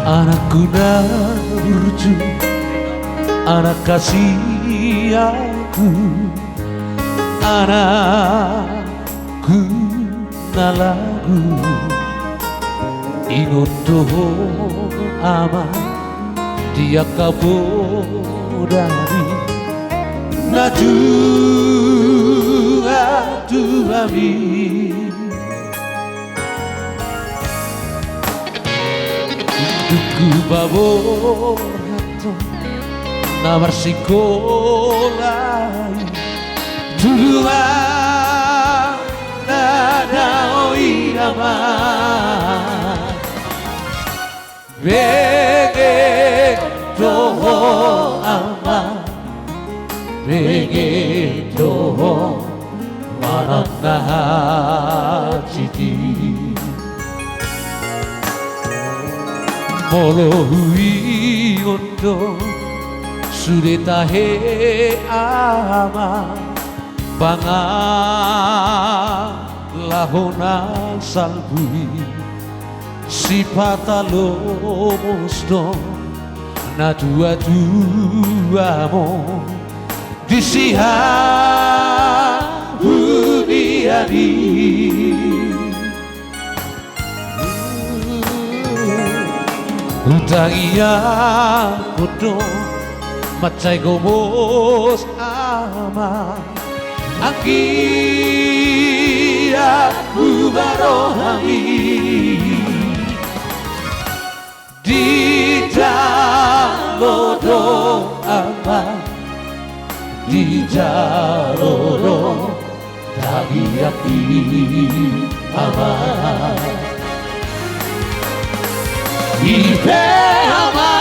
Anakku Nurju, anak kasih aku, anakku Nalagu, inoto ama dia kabodari, najua tuami. Duku babor hato namar sikolai dua nada oirama bege toho ama bege toho manana chiti Molohui ondo sureta he ama banga lahona salbui sipata lomosdo na dua-duamo disiha uniadi Utangia kodo macai gomos ama Akia ubarohami di jalodo ama di jalodo tabiaki ama Ibe ama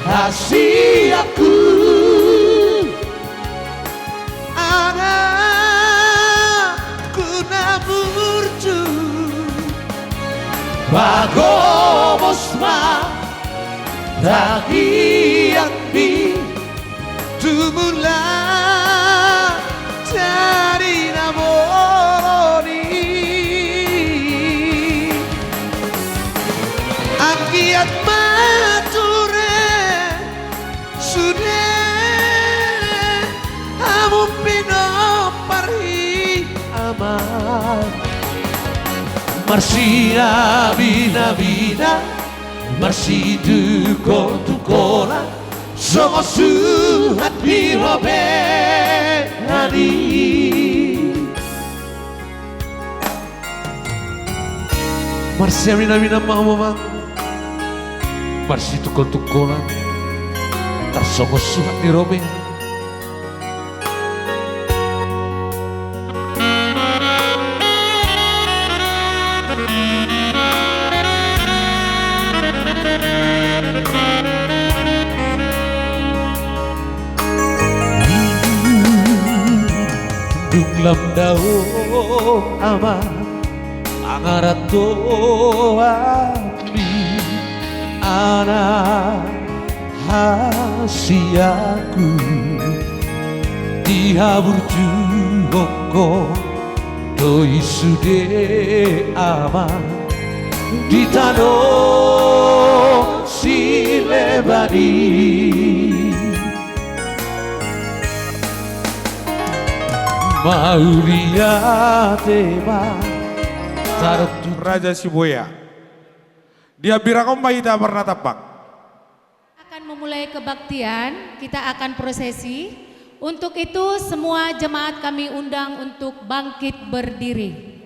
kasih aku anakku Nurju bagomosma tagiakmi tumula dari namoni Akiat mature sudah amu pino parhi aman Marsia bina bina Marsi duko tukola Somos suhat birobe nadi Marsia bina bina mamamang Marsi tukol-tukolan Tarsomos suhat ni Robe Dunglam dao ama Angarato ami Anak hasiaku dihabur jungoko doi sude ama ditano silebadi maulia tema taruk Raja Siboya dia birakom bayi tak pernah tapak akan memulai kebaktian, kita akan prosesi. Untuk itu semua jemaat kami undang untuk bangkit berdiri.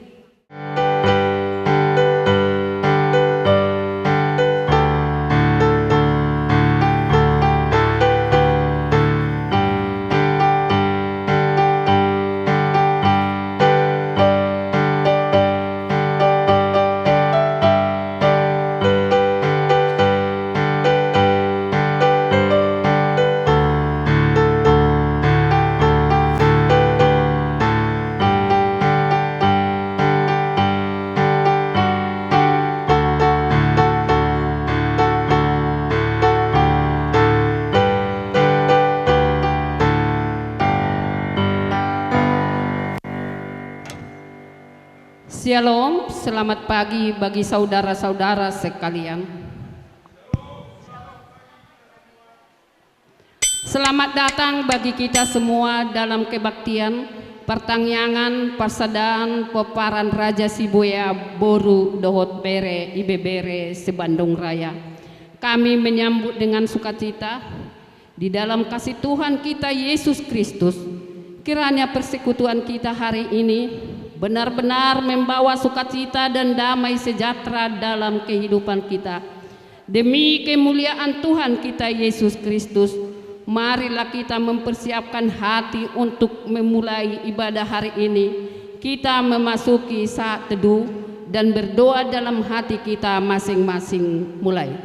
Shalom, selamat pagi bagi saudara-saudara sekalian. Selamat datang bagi kita semua dalam kebaktian pertangyangan persadaan peparan Raja Sibuya Boru Dohot Bere Ibebere Sebandung Raya. Kami menyambut dengan sukacita di dalam kasih Tuhan kita Yesus Kristus. Kiranya persekutuan kita hari ini benar-benar membawa sukacita dan damai sejahtera dalam kehidupan kita. Demi kemuliaan Tuhan kita Yesus Kristus, marilah kita mempersiapkan hati untuk memulai ibadah hari ini. Kita memasuki saat teduh dan berdoa dalam hati kita masing-masing. Mulai.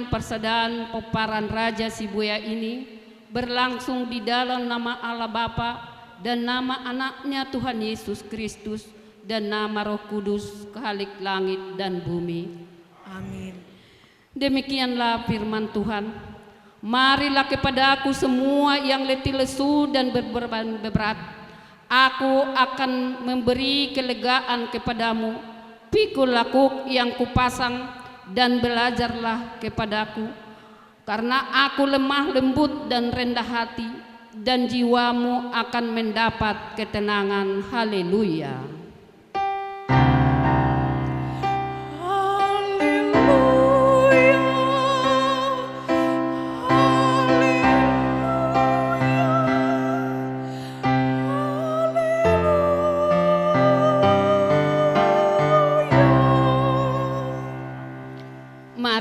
Persadaan peparan Raja Sibuya ini berlangsung di dalam nama Allah Bapa dan nama anaknya Tuhan Yesus Kristus dan nama Roh Kudus Khalik langit dan bumi. Amin. Demikianlah firman Tuhan. Marilah kepada aku semua yang letih lesu dan berbeban berat. Aku akan memberi kelegaan kepadamu. Pikul aku yang kupasang dan belajarlah kepadaku, karena aku lemah lembut dan rendah hati, dan jiwamu akan mendapat ketenangan. Haleluya.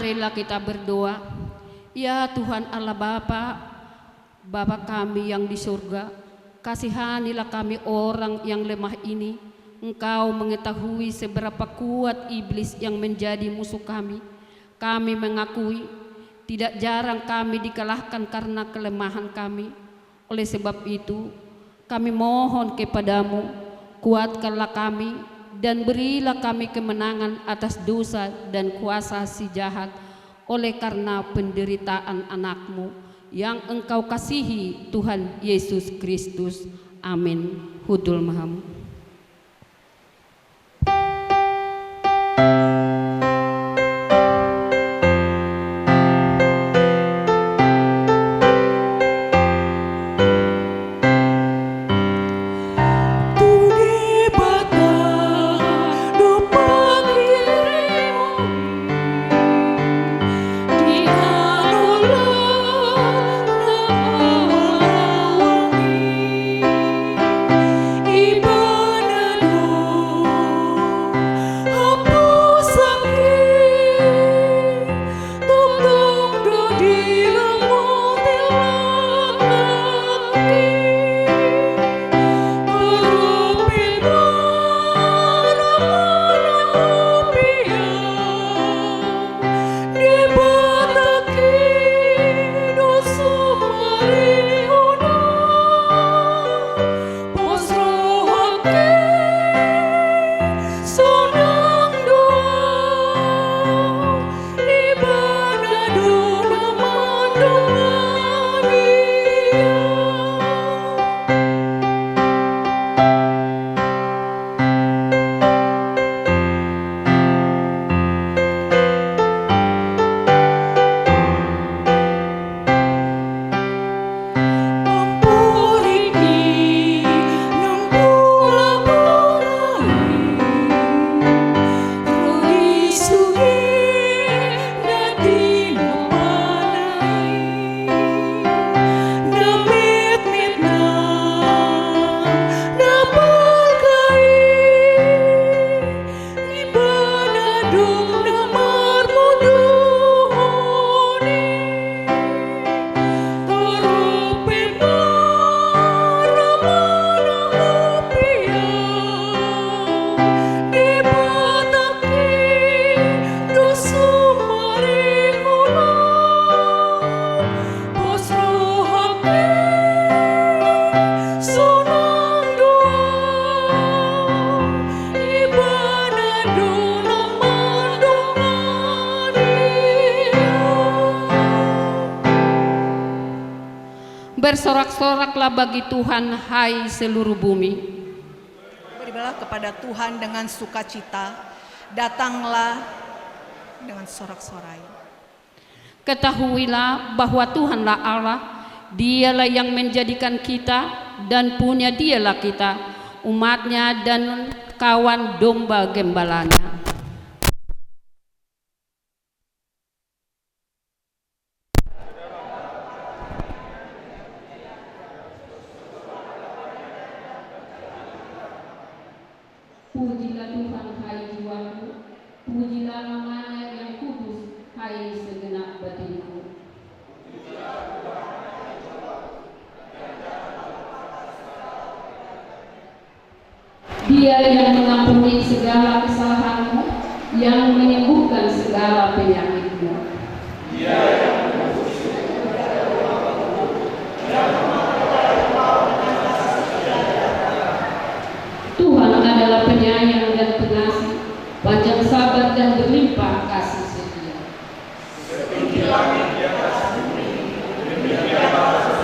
marilah kita berdoa. Ya Tuhan Allah Bapa kami yang di surga, kasihanilah kami orang yang lemah ini. Engkau mengetahui seberapa kuat iblis yang menjadi musuh kami. Kami mengakui tidak jarang kami dikalahkan karena kelemahan kami. Oleh sebab itu, kami mohon kepadamu, kuatkanlah kami dan berilah kami kemenangan atas dosa dan kuasa si jahat oleh karena penderitaan anakmu yang engkau kasihi, Tuhan Yesus Kristus. Amin. Hudul maham. Bersorak-soraklah bagi Tuhan, hai seluruh bumi. Beribadah kepada Tuhan dengan sukacita, datanglah dengan sorak-sorai. Ketahuilah bahwa Tuhanlah Allah, Dialah yang menjadikan kita dan punya Dialah kita, umatnya dan kawan domba gembalanya. Pujilah Tuhan, hai jiwaku, pujilah namanya yang kudus, hai segenap batinku. Dia yang mengampuni segala kesalahanmu, yang menyembuhkan segala penyakitmu. Dia yang Tuhan adalah penyayang dan pengasih, panjang sabar dan berlimpah kasih setia. Setinggi langit di atas bumi, demikian kasih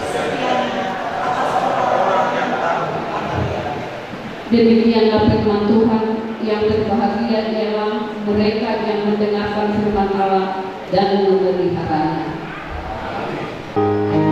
setianya atas orang yang tahu. Demikianlah firman Tuhan, yang berbahagia ialah mereka yang mendengarkan firman Allah dan memeliharanya. Amin.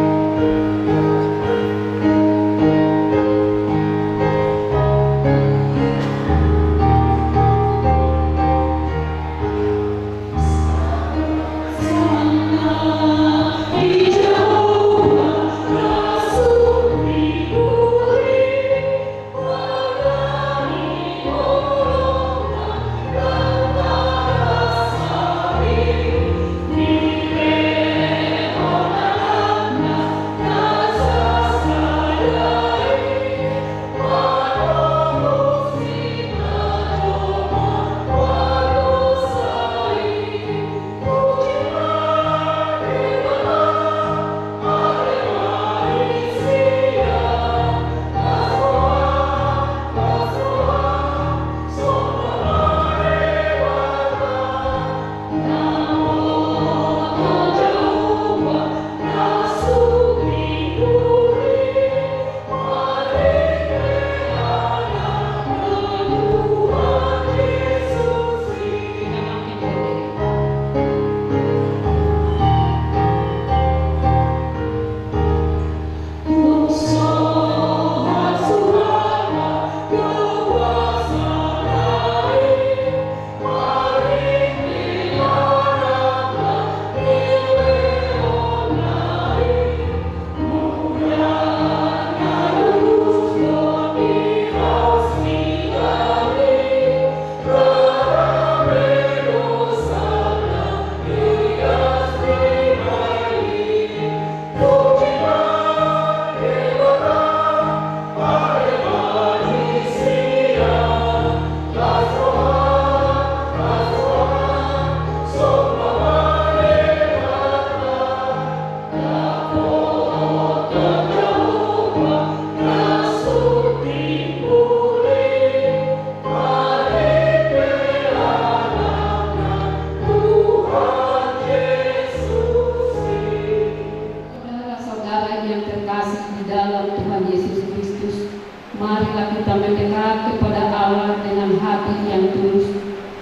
marilah kita mendekat kepada Allah dengan hati yang tulus.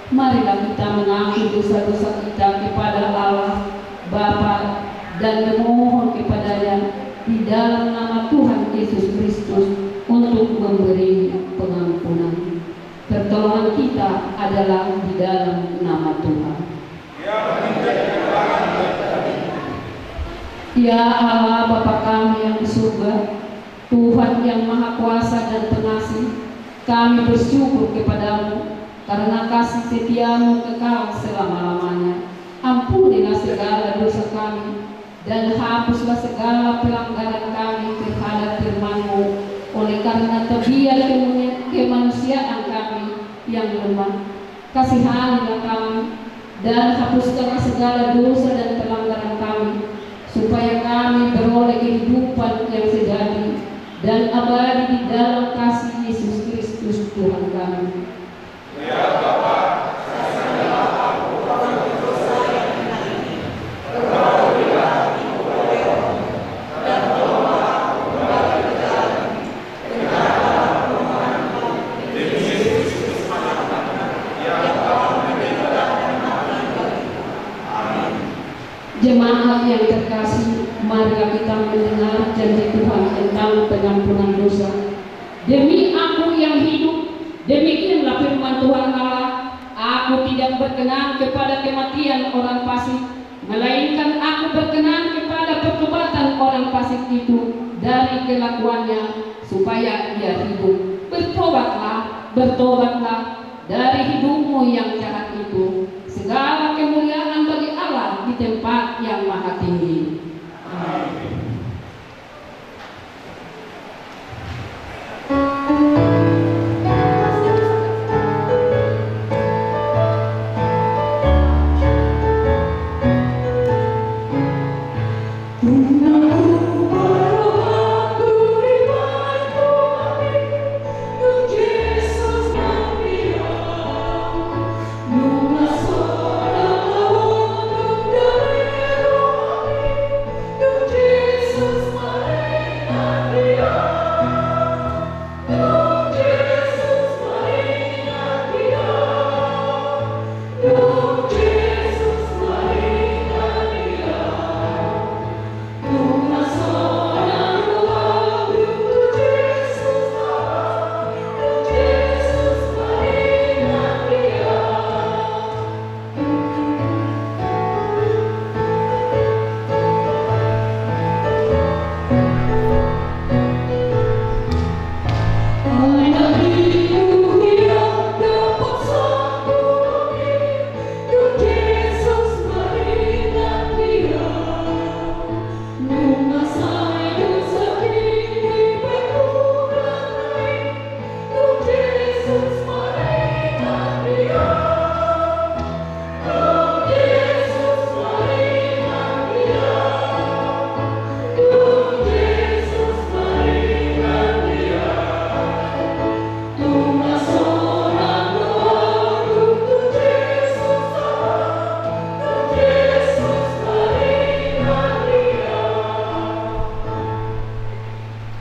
Marilah kita mengaku dosa-dosa kita kepada Allah Bapa dan memohon kepadanya di dalam nama Tuhan Yesus Kristus untuk memberi pengampunan. Pertolongan kita adalah di dalam nama Tuhan. Ya Allah Bapa kami yang di surga, Tuhan yang Maha Kuasa dan Pengasih, kami bersyukur kepadamu karena kasih setiamu kekal selama-lamanya. Ampunilah segala dosa kami dan hapuslah segala pelanggaran kami terhadap firman-Mu, oleh karena tabiat kemanusiaan kami yang lemah. Kasihanilah kami dan hapuskanlah segala dosa dan pelanggaran kami, supaya kami beroleh kehidupan yang sejati dan abadi di dalam kasih Yesus Kristus Tuhan kami. Ya Bapa, Jemaat yang terkasih, marilah kita mendengar janji Tuhan tentang pengampunan dosa. Demi Aku yang hidup, demikianlah firman Tuhan Allah, Aku tidak berkenan kepada kematian orang fasik, melainkan Aku berkenan kepada pertobatan orang fasik itu dari kelakuannya, supaya ia hidup. Bertobatlah, bertobatlah dari hidupmu yang jahat itu. Segala kemuliaan bagi Allah di tempat yang maha tinggi. Amin.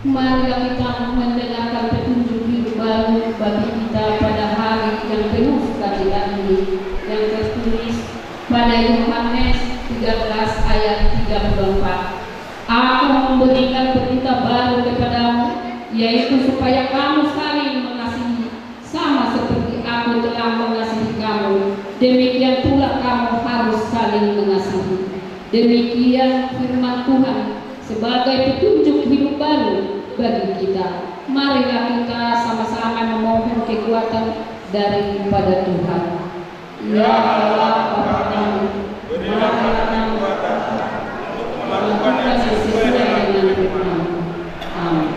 Marilah kita mendengarkan petunjuk hidup baru bagi kita pada hari yang penuh sukacita ini, yang tertulis pada Yohanes 13 ayat 34. Aku memberikan perintah baru kepadamu, yaitu supaya kamu saling mengasihi, sama seperti Aku telah mengasihi kamu, demikian pula kamu harus saling mengasihi. Demikian firman Tuhan sebagai petunjuk hidup baru bagi kita. Marilah kita sama-sama memohon kekuatan daripada Tuhan. Ya Allah Bapa kami, berilah kami kekuatan untuk melakukan yang sesuai dengan firman-Mu. Amin.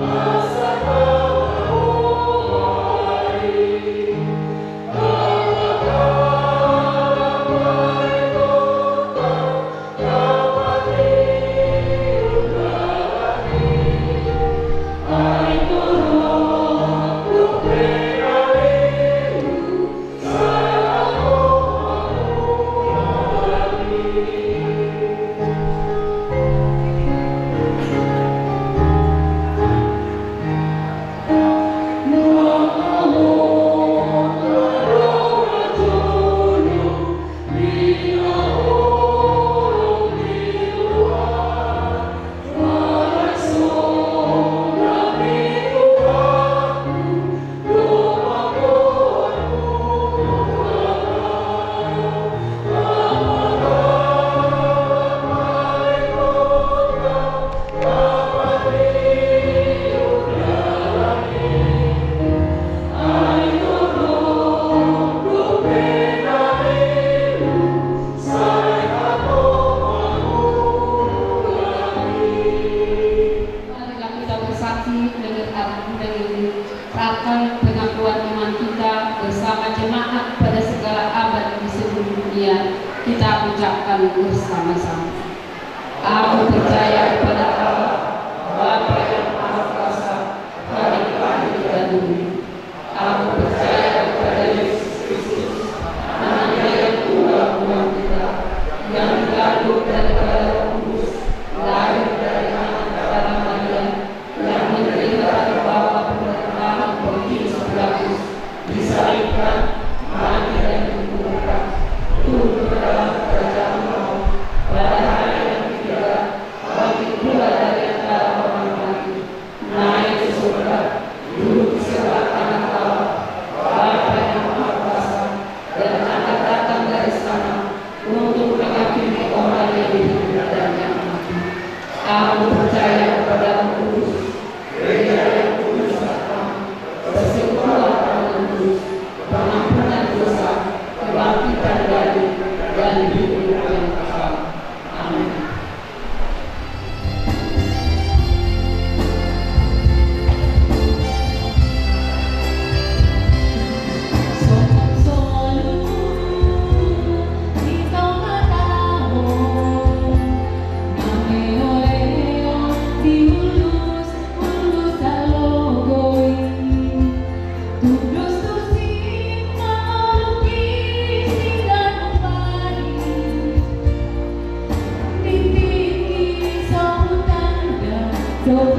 Asa bersama jemaat pada segala abad di seluruh dunia, kita ucapkan bersama-sama. Aku percaya kepada Allah, Bapa yang Maha Kuasa, Hari dan Bumi. Aku percaya kepada Yesus Kristus, Anaknya yang tunggal Tuhan kita, yang dikandung dari Roh Kudus, lahir dari anak darah Maria, yang menderita di bawah pemerintahan Pontius Pilatus, disalibkan, mati dan dikuburkan, turun ke dalam kerajaan maut, pada hari yang ketiga bangkit pula dari antara orang mati, naik ke surga, duduk di sebelah kanan Allah, Bapa yang Maha Kuasa, dan akan datang dari sana untuk menghakimi orang yang hidup dan yang mati. Aku percaya kepada Roh Kudus, Gereja yang kudus bersama, persekutuan yang kudus, pengampunan dosa, kebangkitan dari dan hidup yang kekal. Amin. Kau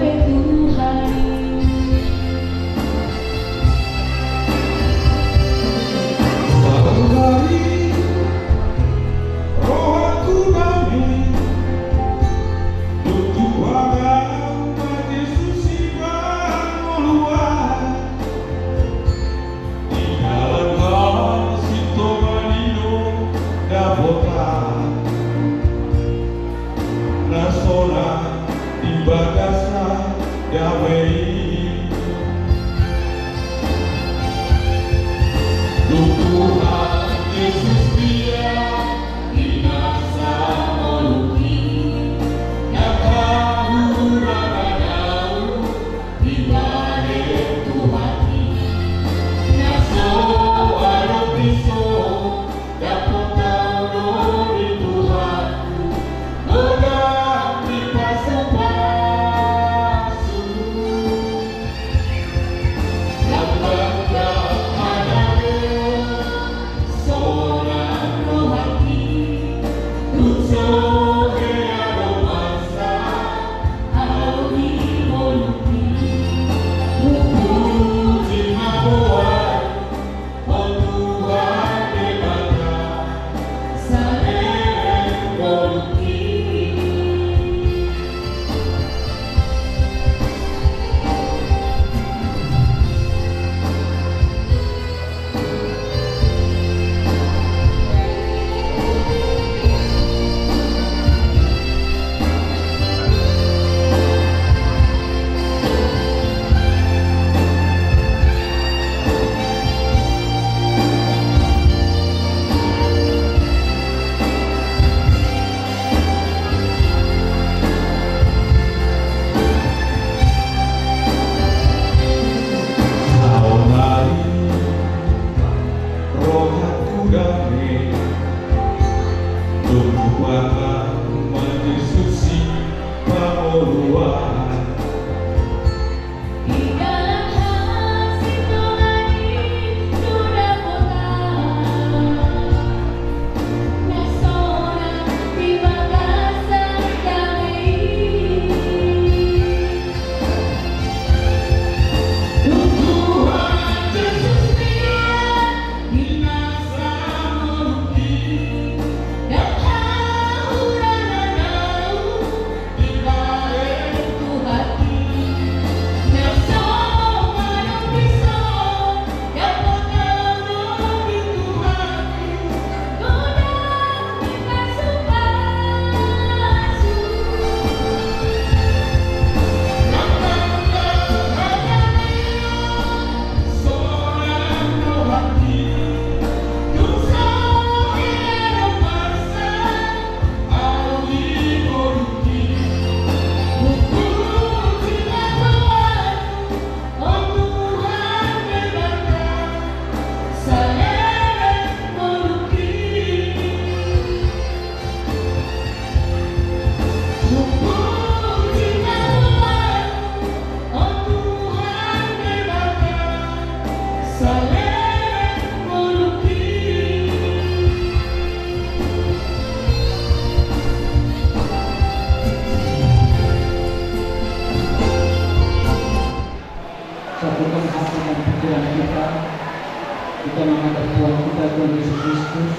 kita Tuhan Yesus Kristus,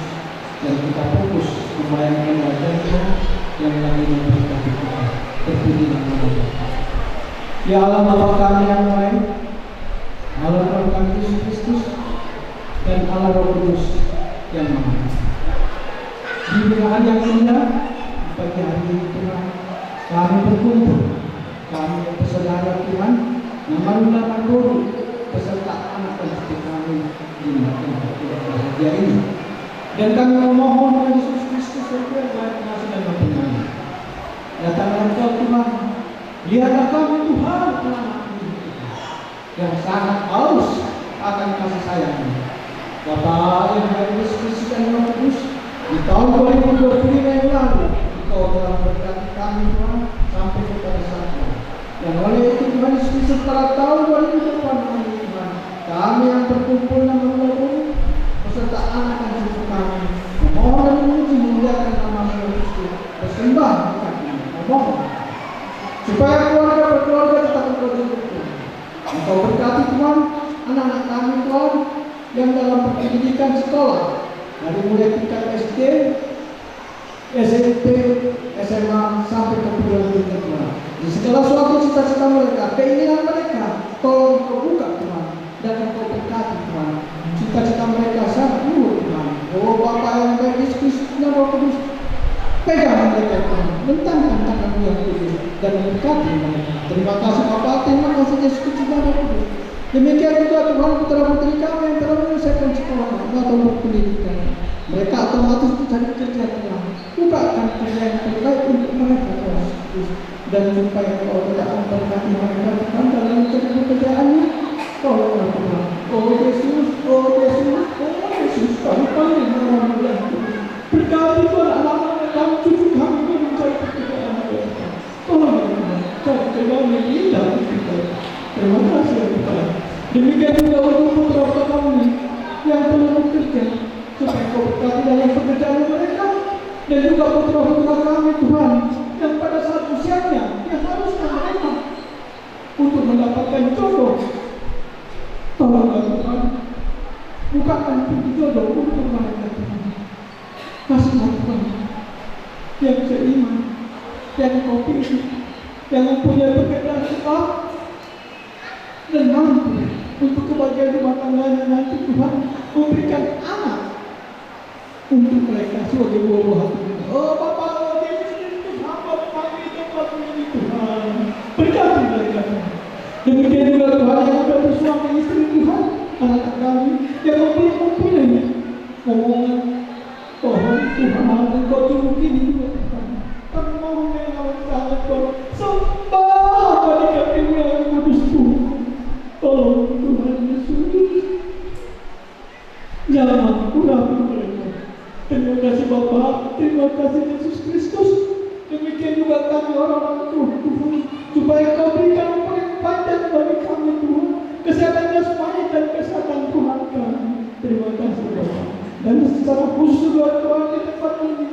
dan kita fokus membayangkan wajah-Nya yang lagi memberkati kita. Terpujilah nama Bapa. Ya Allah Bapa kami yang baik, Allah Tuhan kami Yesus Kristus, dan Allah Roh Kudus yang Maha. Di hari yang indah, pagi hari ini Tuhan, kami berkumpul, kami bersaudara Tuhan, nama Guru beserta anak dan istri kami di bahagia ini. Dan kami memohon kepada Yesus Kristus yang baik kasih dan berkenan. Datanglah Engkau Tuhan, lihatlah kami Tuhan yang sangat haus akan kasih sayang-Mu. Bapa yang baik Yesus Kristus dan Roh Kudus, di tahun 2025 yang lalu, Engkau telah berkati kami Tuhan sampai kepada saat ini. Dan oleh itu Tuhan Yesus setelah tahun 2008 ini Tuhan, kami yang berkumpul nama-Mu beserta anak dan cucu kami memohon dan memuji memuliakan nama-Mu Kristus, bersembah dekat kami, memohon supaya keluarga berkeluarga tetap berkumpul. Engkau berkati Tuhan anak-anak kami Tuhan yang dalam pendidikan sekolah dari mulai tingkat SD, SMP, SMA sampai ke perguruan tinggi Tuhan. Di segala suatu cita-cita mereka, keinginan mereka, tolong Engkau buka Tuhan dan Engkau berkati Tuhan. Cita-cita mereka sangat luhur Tuhan. Oh Bapa yang baik Yesus Kristus dan Roh Kudus, pegang mereka Tuhan, bentangkan tangan-Mu yang kudus dan berkati mereka. Terima kasih Bapa, terima kasih Yesus Kristus dan Roh Kudus. Demikian juga Tuhan putra putri kami yang telah menyelesaikan sekolah atau berpendidikan. Mereka otomatis mencari kerja Tuhan. Bukakan kerja yang terbaik untuk mereka Tuhan Yesus. Dan supaya Engkau tidak memberkati mereka Tuhan dalam mencari pekerjaannya. Tolonglah Tuhan. Oh Yesus, oh Yesus, oh Yesus, kami panggil nama-Mu yang kudus. Berkati Tuhan anak-anak kami, cucu kami yang mencari pekerjaan mereka. Tolonglah Tuhan, cari kerjaan yang indah kita. Terima kasih Tuhan. Demikian juga untuk putra-putra kami yang perlu bekerja, supaya Engkau berkati dalam pekerjaan mereka. Dan juga putra-putra kami Tuhan yang pada saat usianya yang harusnya mereka untuk mendapatkan jodoh. Tolonglah Tuhan, bukakan pintu jodoh untuk mereka Tuhan. Kasihlah Tuhan yang seiman, yang Kau pilih, yang mempunyai pekerjaan tetap dan mampu untuk kebahagiaan rumah tangganya nanti Tuhan, memberikan anak untuk mereka sebagai buah-buah hati. Oh Bapa, oh Yesus Kristus, hamba panggil tempat ini Tuhan, berkati mereka Tuhan. Demikian juga Tuhan yang sudah bersuami istri Tuhan, anak kami yang belum mempunyai omongan Tuhan Tuhan, Engkau cukup ini juga Tuhan. Kami mohon yang sangat Tuhan, sembah pada kami yang kudus Tuhan. Tolong Tuhan Yesus, jangan kurangi mereka. Terima kasih Bapa, terima kasih Yesus Kristus. Demikian juga kami orang-orang Tuhan, supaya Kau berikan umur yang panjang bagi kami Tuhan, kesehatan jasmani dan kesehatan Tuhan kami. Terima kasih Bapa. Dan secara khusus juga Tuhan di tempat ini,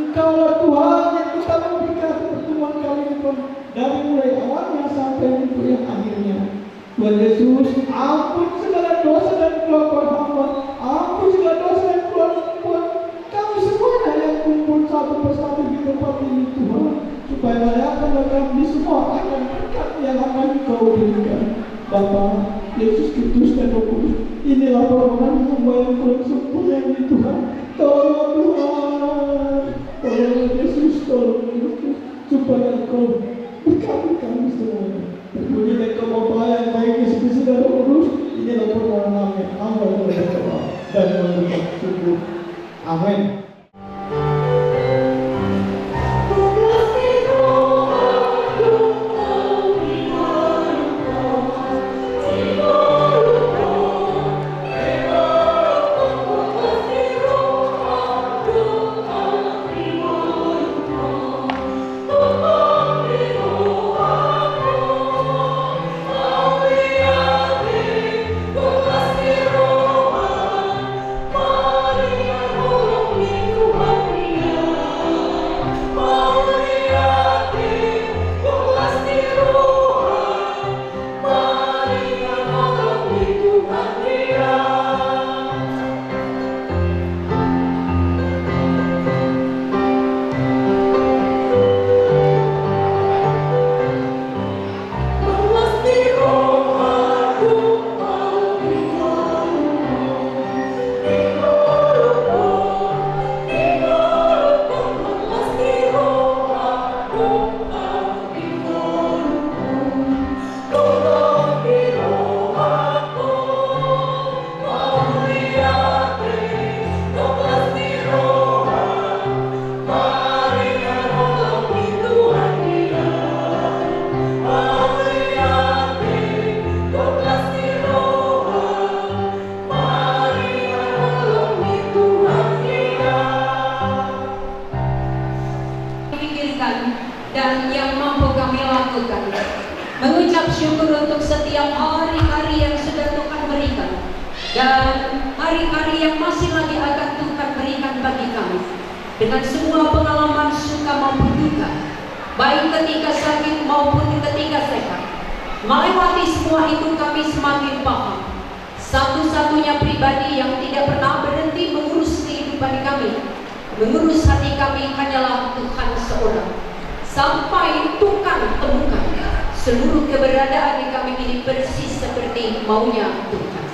Engkaulah Tuhan yang kita memberikan pertemuan kali ini Tuhan, dari mulai awalnya sampai untuk yang akhirnya. Tuhan Yesus, ampun segala dosa dan kelemahan hamba, ampun segala dosa dan kelemahan kami semuanya yang kumpul satu persatu di tempat ini Tuhan, supaya layakan kami semua akan berkat yang akan Kau berikan. Bapa, Yesus Kristus dan Roh Kudus, inilah permohonan hamba yang kurang sempurna ini Tuhan. Tolong Tuhan, tolong Yesus, tolong Yesus, supaya Kau berkati kami semuanya. Terpuji dan Kau Bapa yang baik Yesus Kristus dan Roh Kudus, inilah permohonan hamba yang berdoa dan mengucap syukur. Amin. Maria, masih lagi akan Tuhan berikan bagi kami. Dengan semua pengalaman suka maupun duka, baik ketika sakit maupun ketika sehat. Melewati semua itu kami semakin paham, satu-satunya pribadi yang tidak pernah berhenti mengurus kehidupan kami, mengurus hati kami hanyalah Tuhan seorang. Sampai Tuhan temukan seluruh keberadaan di kami ini persis seperti maunya Tuhan.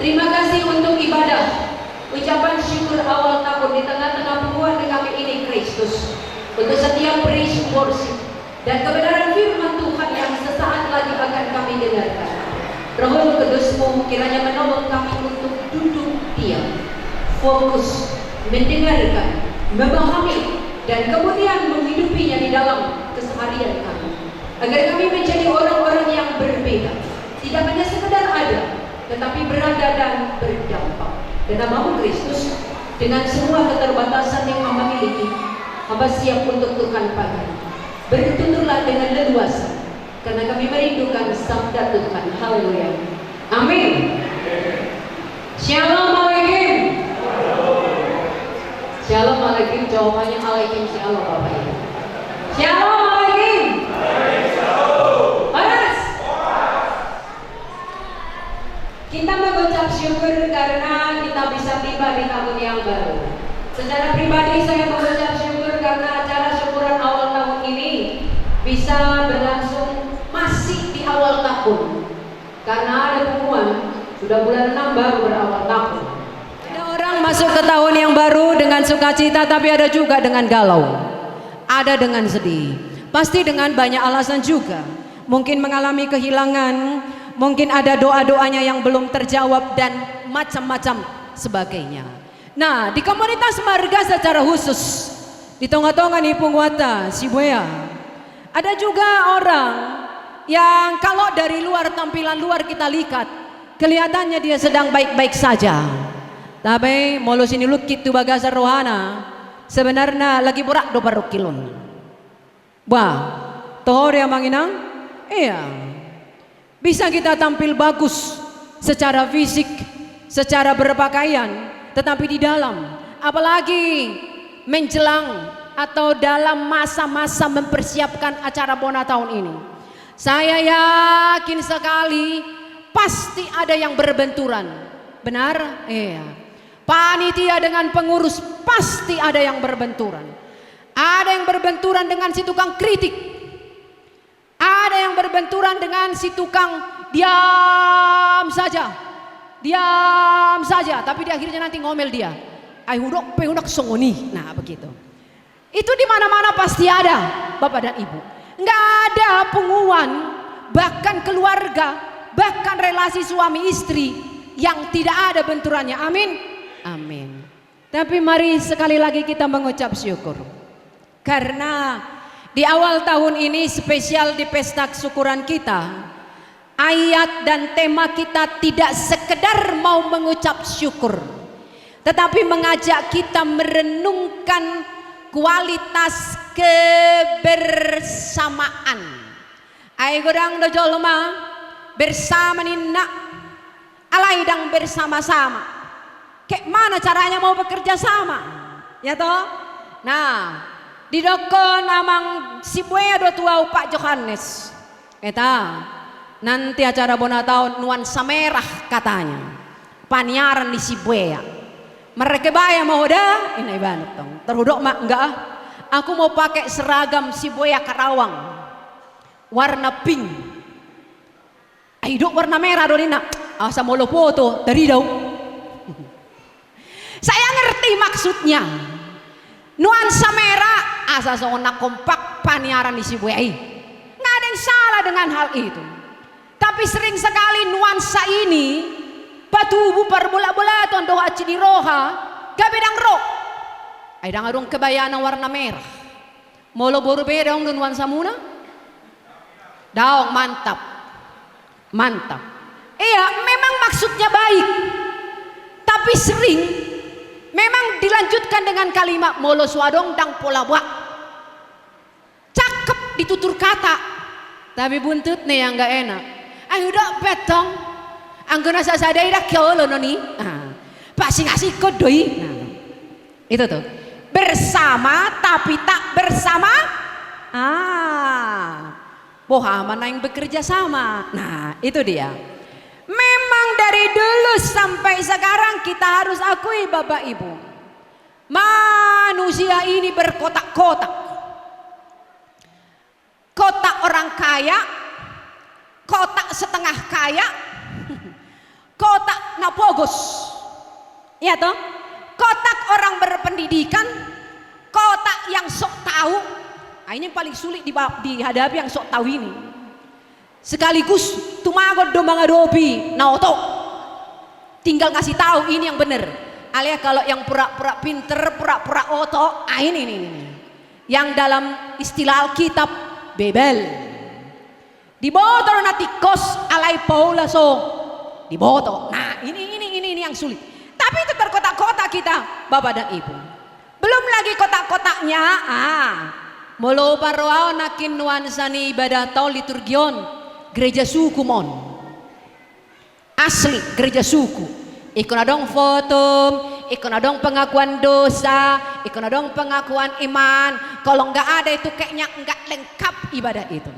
Terima kasih untuk ibadah, ucapan syukur awal tahun di tengah-tengah pengumuman kami ini Kristus, untuk setiap praise worship dan kebenaran firman Tuhan yang sesaat lagi akan kami dengarkan. Roh Kudus-Mu kiranya menolong kami untuk duduk diam, fokus, mendengarkan, memahami, dan kemudian menghidupinya di dalam keseharian kami, agar kami menjadi orang-orang yang berbeda, tidak hanya sekedar ada, tetapi berada dan berdampak. Dan namamu Kristus, dengan semua keterbatasan yang hamba miliki, hamba siap untuk Tuhan pakai. Bertuturlah dengan leluasa, karena kami merindukan sabda Tuhan. Haleluya. Amin. Shalom alaikum. Shalom alaikum. Jawabannya alaikum shalom Bapak Ibu. Shalom alaikum. Panas. Kita mengucap syukur karena kita bisa tiba di tahun yang baru. Secara pribadi saya mengucap syukur karena acara syukuran awal tahun ini bisa berlangsung masih di awal tahun. Karena ada pengumuman sudah bulan 6 baru berawal tahun. Ada orang masuk ke tahun yang baru dengan sukacita, tapi ada juga dengan galau. Ada dengan sedih. Pasti dengan banyak alasan juga. Mungkin mengalami kehilangan, mungkin ada doa-doanya yang belum terjawab dan macam-macam sebagainya. Nah, di komunitas marga secara khusus di tengah-tengah nih Pungwata, Sibuya, ada juga orang yang kalau dari luar, tampilan luar kita lihat, kelihatannya dia sedang baik-baik saja. Tapi molo sini lukit tu bagasa rohana, sebenarnya lagi borak do parukilon. Wah, toh dia manginang? Iya. Bisa kita tampil bagus secara fisik, secara berpakaian, tetapi di dalam, apalagi menjelang atau dalam masa-masa mempersiapkan acara Bona tahun ini, saya yakin sekali pasti ada yang berbenturan. Benar? Iya. Panitia dengan pengurus pasti ada yang berbenturan. Ada yang berbenturan dengan si tukang kritik. Ada yang berbenturan dengan si tukang diam saja. Diam saja, tapi di akhirnya nanti ngomel dia. Ai hudok songoni. Nah, begitu. Itu di mana-mana pasti ada, Bapak dan Ibu. Enggak ada punguan, bahkan keluarga, bahkan relasi suami istri yang tidak ada benturannya. Amin. Amin. Tapi mari sekali lagi kita mengucap syukur. Karena di awal tahun ini spesial di pesta syukuran kita, ayat dan tema kita tidak sekedar mau mengucap syukur, tetapi mengajak kita merenungkan kualitas kebersamaan. Ai godang do jolma bersama nina alaidang bersama-sama. Kayak mana caranya mau bekerja sama? Ya toh? Nah, di dokon amang Sibuya do tuau Pak Johannes. Eta nanti acara Bona tahun nuansa merah katanya. Paniaran di Sibuya. Mereka bayar mau dah, ini banget dong. Terhudok mak enggak ah. Aku mau pakai seragam Sibuya Karawang, warna pink. Aidok warna merah dorina. Asa mau lo foto dari dau. Saya ngerti maksudnya. Nuansa merah, asa sona kompak paniaran di Sibuya. Nggak ada yang salah dengan hal itu. Tapi sering sekali nuansa ini patubu parbola-bola ton doa cidi roha gabedang roh ay dang adong kebayaan warna merah molo boru beda dong nuansa muna daong mantap iya memang maksudnya baik, tapi sering memang dilanjutkan dengan kalimat molo suadong dang pola buat cakep ditutur kata, tapi buntutnya yang gak enak. Ay udah petong Anggo nasa sadai dah kiolo noni. pasti ngasih kodoi. Nah, itu tuh bersama tapi tak bersama. Boha mana yang bekerja sama. Nah itu dia. Memang dari dulu sampai sekarang kita harus akui Bapak Ibu, manusia ini berkotak-kotak. Kotak orang kaya, kotak setengah kaya, kotak napogos, ya toh? Kotak orang berpendidikan, kotak yang sok tahu. Nah, ini paling sulit dihadapi yang sok tahu ini. Sekaligus tumagot do mangadobi naoto. Tinggal ngasih tahu ini yang benar. Alias kalau yang pura-pura pinter, pura-pura oto, ini. Yang dalam istilah Alkitab bebel. Diboto na tikos alay Paula so. Diboto. Nah, ini yang sulit. Tapi itu terkotak-kotak kita, Bapak dan Ibu. Belum lagi kotak-kotaknya, molo parwao nakin nuansa ni ibadah tau liturgion, gereja suku mon. Asli gereja suku. Ikon adong foto, ikon adong pengakuan dosa, ikon adong pengakuan iman. Kalau nggak ada itu kayaknya nggak lengkap ibadah itu.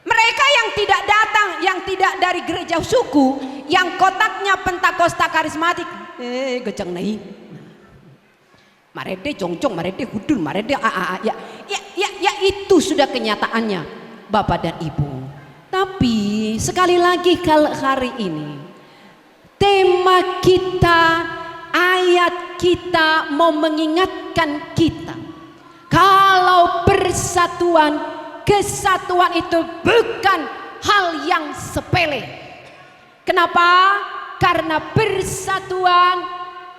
Mereka yang tidak datang, yang tidak dari gereja suku, yang kotaknya Pentakosta karismatik, geceng naik. Marede congcong, marede hudun, marede ya itu sudah kenyataannya Bapak dan Ibu. Tapi sekali lagi hari ini tema kita, ayat kita mau mengingatkan kita kalau persatuan, kesatuan itu bukan hal yang sepele. Kenapa? Karena persatuan,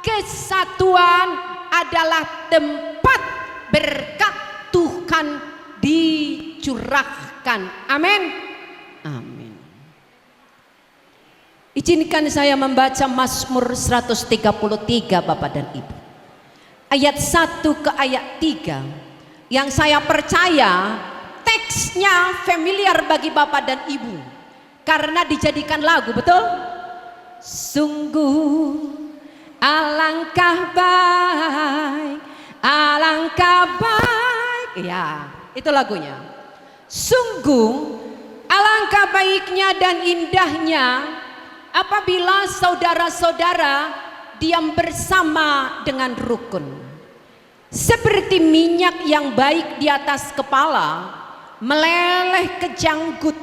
kesatuan adalah tempat berkat Tuhan dicurahkan. Amin. Amin. Izinkan saya membaca Mazmur 133 Bapak dan Ibu. Ayat 1 ke ayat 3. Yang saya percaya teksnya familiar bagi Bapak dan Ibu karena dijadikan lagu, betul? Sungguh alangkah baik, ya itu lagunya. Sungguh alangkah baiknya dan indahnya apabila saudara-saudara diam bersama dengan rukun. Seperti minyak yang baik di atas kepala meleleh ke janggut,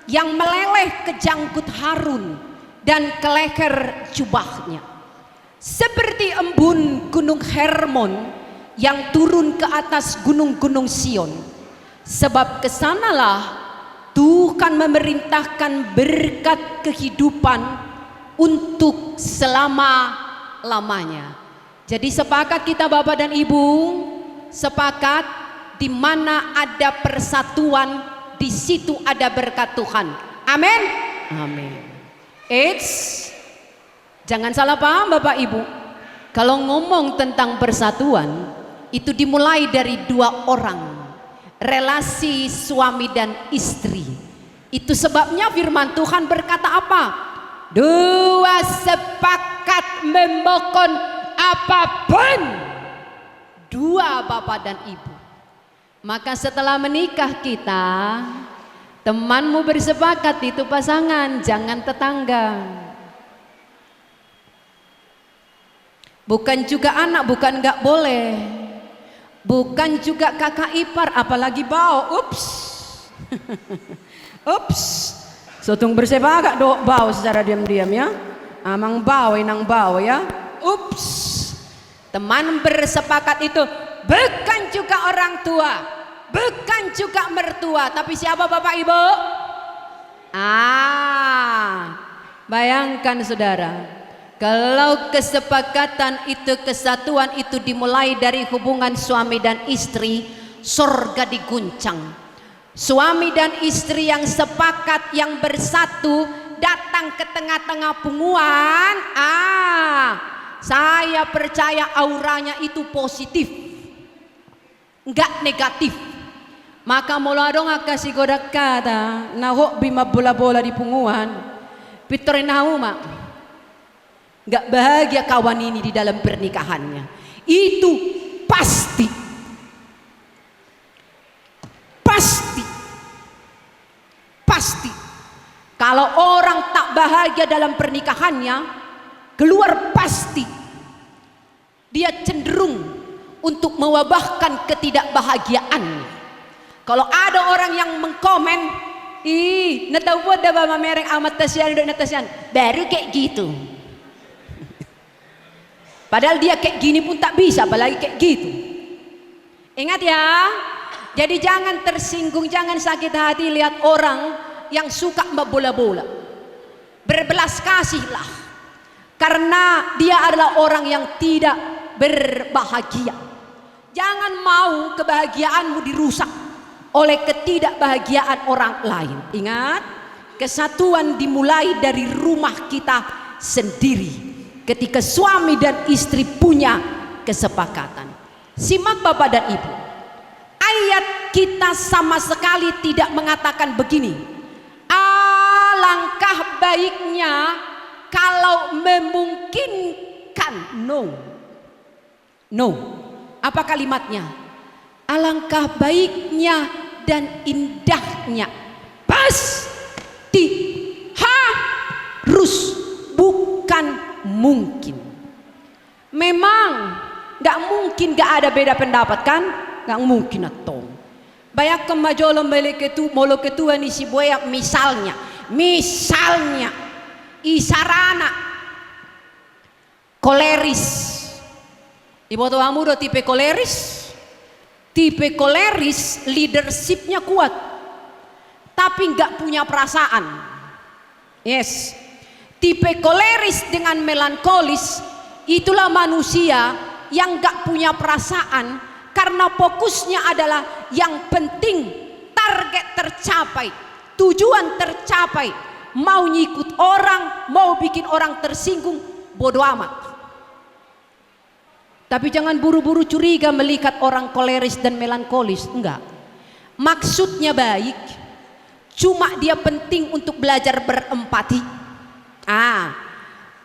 yang meleleh ke janggut Harun dan ke leher jubahnya. Seperti embun gunung Hermon yang turun ke atas gunung-gunung Sion. Sebab kesanalah Tuhan memerintahkan berkat kehidupan untuk selama-lamanya. Jadi sepakat kita Bapak dan Ibu, sepakat di mana ada persatuan, di situ ada berkat Tuhan. Amin. Amin. Jangan salah paham Bapak Ibu. Kalau ngomong tentang persatuan, itu dimulai dari dua orang. Relasi suami dan istri. Itu sebabnya firman Tuhan berkata apa? Dua sepakat memokon apapun, dua Bapak dan Ibu. Maka setelah menikah kita, temanmu bersepakat itu pasangan, jangan tetangga. Bukan juga anak, bukan nggak boleh. Bukan juga kakak ipar, apalagi bau. Ups. Sotung bersepakat do bau secara diam-diam ya. Amang bau, inang bau ya. Ups. Teman bersepakat itu bukan juga orang tua, bukan juga mertua, tapi siapa Bapak Ibu? Bayangkan saudara, kalau kesepakatan itu, kesatuan itu dimulai dari hubungan suami dan istri, surga diguncang. Suami dan istri yang sepakat, yang bersatu, datang ke tengah-tengah punguan. Saya percaya auranya itu positif, enggak negatif. Maka mula dong kasih godak kata, nahok bima bola-bola di punguan, pitorin mak. nggak bahagia kawan ini di dalam pernikahannya. Itu pasti. Pasti. Pasti. Kalau orang tak bahagia dalam pernikahannya, keluar pasti dia cenderung untuk mewabahkan ketidakbahagiaan. Kalau ada orang yang mengkomen, ih, natawa dah mama mereng amat tasian dok natasian, baru kayak gitu. Padahal dia kayak gini pun tak bisa, apalagi kayak gitu. Ingat ya, jadi jangan tersinggung, jangan sakit hati lihat orang yang suka membola-bola. Berbelas kasihlah, karena dia adalah orang yang tidak berbahagia. Jangan mau kebahagiaanmu dirusak oleh ketidakbahagiaan orang lain. Ingat, kesatuan dimulai dari rumah kita sendiri. Ketika suami dan istri punya kesepakatan. Simak Bapak dan Ibu, ayat kita sama sekali tidak mengatakan begini, alangkah baiknya kalau memungkinkan. No. Apa kalimatnya? Alangkah baiknya dan indahnya. Pasti harus, bukan mungkin. Memang nggak mungkin nggak ada beda pendapat kan? Nggak mungkin atau. Banyak kemajolo molo ketua ni si boya misalnya isarana koleris. Ibu tua muda tipe koleris. Tipe koleris leadershipnya kuat, tapi nggak punya perasaan. Yes. Tipe koleris dengan melankolis itulah manusia yang gak punya perasaan, karena fokusnya adalah yang penting target tercapai, tujuan tercapai, mau ngikut orang, mau bikin orang tersinggung, bodoh amat. Tapi jangan buru-buru curiga melihat orang koleris dan melankolis, enggak. Maksudnya baik, cuma dia penting untuk belajar berempati.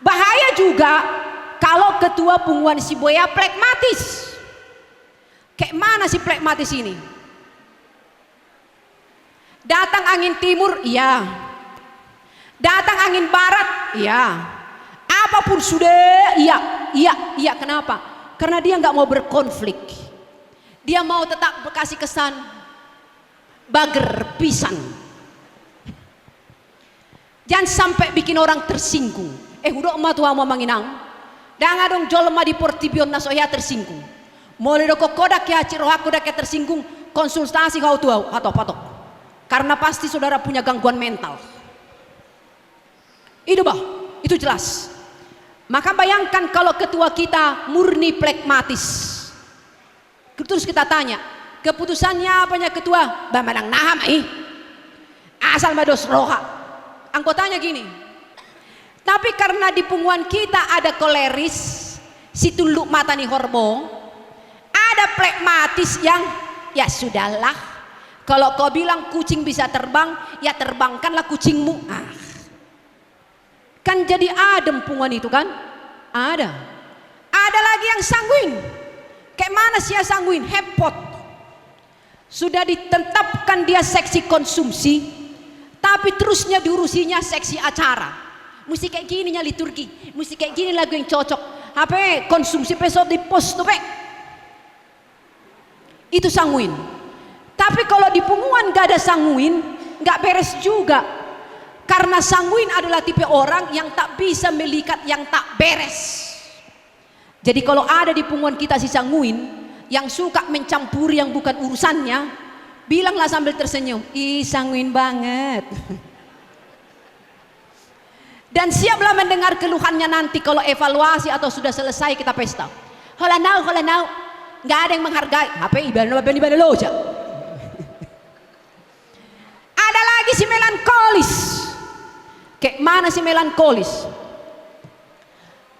Bahaya juga kalau ketua Pungguan Siboya pragmatis. Kayak mana sih pragmatis ini? Datang angin timur, iya. Datang angin barat, iya. Apapun sudah, iya. Kenapa? Karena dia nggak mau berkonflik. Dia mau tetap berkasih kesan bager pisan. Jangan sampai bikin orang tersinggung. Udah emak tua mau manginang. Jangan dong jolma di portibion nasoya tersinggung. Mulai doko kodak ya cirohak kodak ya tersinggung. Konsultasi kau tua atau patok. Karena pasti saudara punya gangguan mental. Itu itu jelas. Maka bayangkan kalau ketua kita murni pragmatis. Terus kita tanya, keputusannya apanya ketua? Bamanang naham asal mados roha. Anggotanya gini, tapi karena di Pungguan kita ada koleris, si tunduk mata nih horbo, ada pragmatis yang ya sudahlah, kalau kau bilang kucing bisa terbang, ya terbangkanlah kucingmu. Kan jadi adem Pungguan itu kan? Ada lagi yang sanguin. Kayak mana sih ya sanguin? Hepot. Sudah ditetapkan dia seksi konsumsi, tapi terusnya diurusinya seksi acara. Mesti kayak gini nya liturgi, mesti kayak gini lagu yang cocok. HP konsumsi pesot di post tuh itu sanguin. Tapi kalau di Pungguan gak ada sanguin, gak beres juga. Karena sanguin adalah tipe orang yang tak bisa melihat yang tak beres. Jadi kalau ada di Pungguan kita si sanguin yang suka mencampuri yang bukan urusannya, bilanglah sambil tersenyum, ih sanguin banget. Dan siaplah mendengar keluhannya nanti kalau evaluasi atau sudah selesai kita pesta. Holanau, nggak ada yang menghargai. Apa ibadah loja. Ada lagi si melankolis. Kayak mana si melankolis?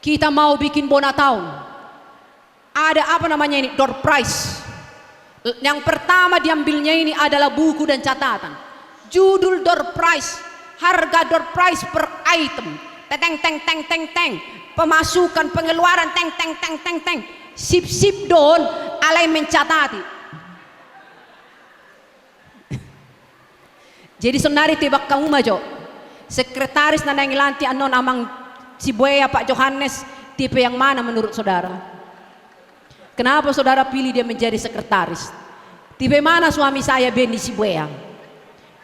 Kita mau bikin bona tahun. Ada apa namanya ini? Door prize. Yang pertama diambilnya ini adalah buku dan catatan. Judul door prize, harga door prize per item. Teng. pemasukan, pengeluaran, teng. Sip don, alai mencatati. Jadi sonari tibak kamu majo. Sekretaris nana yang lanti anon amang si Buaya Pak Johannes tipe yang mana menurut saudara? Kenapa saudara pilih dia menjadi sekretaris? Tipe mana suami saya Benny Sibuaya?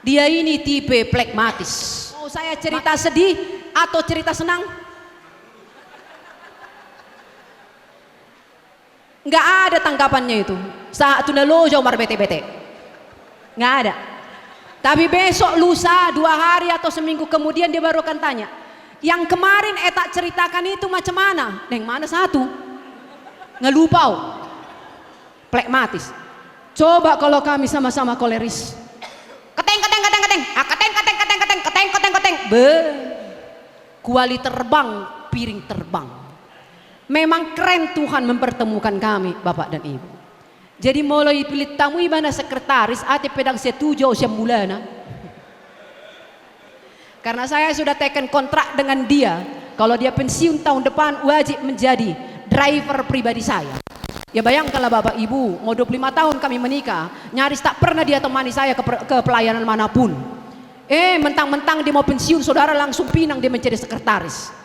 Dia ini tipe plekmatis. Mau saya cerita sedih atau cerita senang? Nggak ada tanggapannya itu. Saat tu nalojo mar bete-bete. Nggak ada. Tapi besok, lusa, 2 hari atau seminggu kemudian dia baru akan tanya. Yang kemarin tak ceritakan itu macam mana? Neng mana satu? Ngelupau. Plekmatis. Coba kalau kami sama-sama koleris. Keteng. Kuali terbang, piring terbang. Memang keren Tuhan mempertemukan kami, Bapak dan Ibu. Jadi mulai pilih tamu ibana sekretaris, ati pedang setuju usia mulana. Karena saya sudah teken kontrak dengan dia, kalau dia pensiun tahun depan wajib menjadi driver pribadi saya. Ya bayangkanlah Bapak Ibu, mau 25 tahun kami menikah, nyaris tak pernah dia temani saya ke pelayanan manapun. Mentang-mentang dia mau pensiun, saudara langsung pinang dia menjadi sekretaris.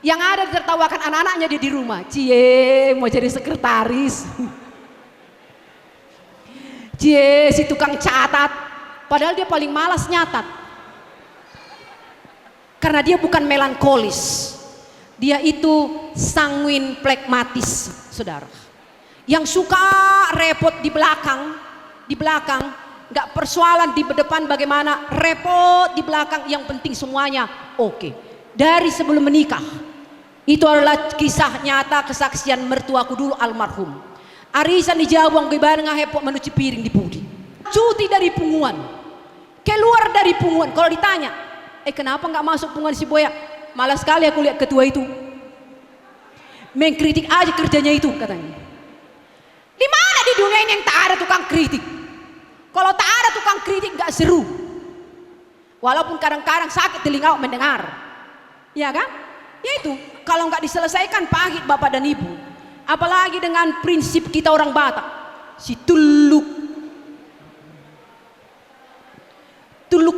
Yang ada ditertawakan anak-anaknya dia di rumah. Cie, mau jadi sekretaris. Cie, si tukang catat. Padahal dia paling malas nyatat. Karena dia bukan melankolis. Dia itu sanguin plekmatis, saudara. Yang suka repot di belakang, nggak persoalan di depan bagaimana, repot di belakang, yang penting semuanya oke. Dari sebelum menikah, itu adalah kisah nyata kesaksian mertuaku dulu almarhum. Arisan di Jawa ngebareng ngahepok menuci piring di budi. Cuti dari punguan, keluar dari punguan. Kalau ditanya, kenapa nggak masuk punguan si Buaya? Malas sekali aku lihat ketua itu. Mengkritik aja kerjanya itu katanya. Di mana di dunia ini yang tak ada tukang kritik? Kalau tak ada tukang kritik nggak seru. Walaupun kadang-kadang sakit telinga mendengar, ya kan? Ya itu. Kalau nggak diselesaikan pahit Bapak dan Ibu. Apalagi dengan prinsip kita orang Batak, si tuluk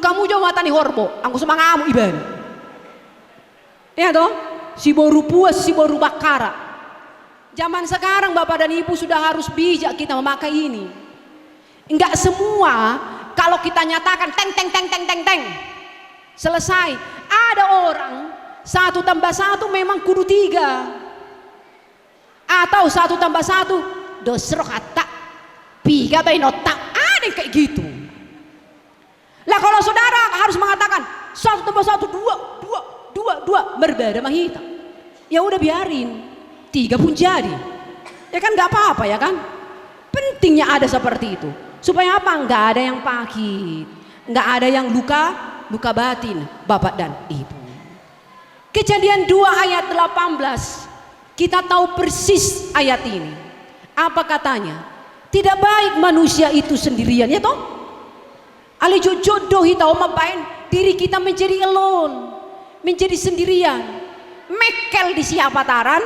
kamu jauh mata nih horbo, angku semangamu iban. Ya toh, si boru puas, si boru bakara. Zaman sekarang Bapak dan Ibu sudah harus bijak kita memakai ini. Enggak semua kalau kita nyatakan teng selesai. Ada orang 1 tambah 1 memang kudu 3. Atau 1 tambah 1 dosro kata 3 bainotak. Ada yang kayak gitu. Lah kalau saudara harus mengatakan 1 tambah 1 2 berbeda mahita, ya udah biarin 3 pun jadi, ya kan nggak apa-apa ya kan. Pentingnya ada seperti itu supaya apa? Nggak ada yang pahit, nggak ada yang luka batin Bapak dan Ibu. Kejadian 2 ayat 18 kita tahu persis ayat ini. Apa katanya? Tidak baik manusia itu sendirian, ya toh? Ali jodoh kita mapain diri kita menjadi alone, menjadi sendirian. Mekel di siapa taran?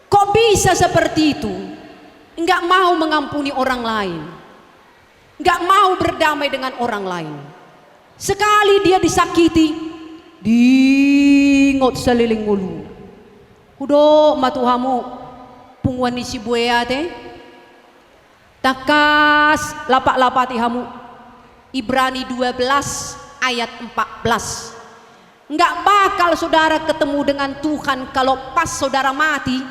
Kok bisa seperti itu? Enggak mau mengampuni orang lain, enggak mau berdamai dengan orang lain. Sekali dia disakiti, dingot seliling ulu. Udo matuhamu punguan si Buaya teh. Takas lapak-lapati hamu. Ibrani 12 ayat 14. Enggak bakal saudara ketemu dengan Tuhan kalau pas saudara mati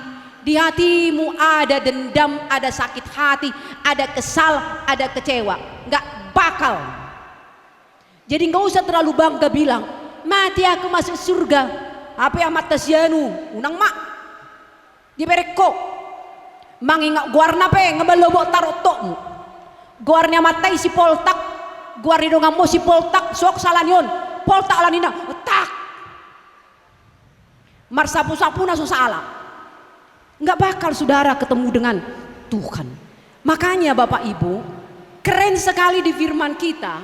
di hatimu ada dendam, ada sakit hati, ada kesal, ada kecewa. Enggak bakal. Jadi enggak usah terlalu bangga bilang mati aku masuk surga. Apa amat tasyanu unang mak dibereko mangingat guarna pe ngebalobok tarotokmu. Guarnya matai si poltak, guarni dongamu si poltak sok salanyon poltak alanina tak marsapu-sapuna so salah. Nggak bakal saudara ketemu dengan Tuhan. Makanya Bapak Ibu, keren sekali di firman kita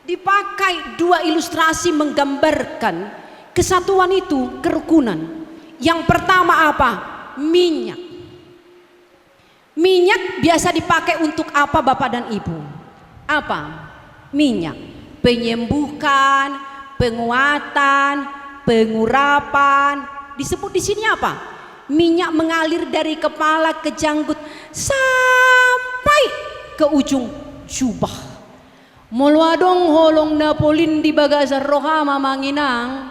dipakai 2 ilustrasi menggambarkan Kesatuan itu kerukunan. Yang pertama apa? Minyak. Minyak biasa dipakai untuk apa Bapak dan Ibu? Apa? Minyak. Penyembuhan, penguatan, pengurapan. Disebut di sini apa? Minyak mengalir dari kepala ke janggut sampai ke ujung jubah. Mulwadong holong napolin di bagasar rohama manginang.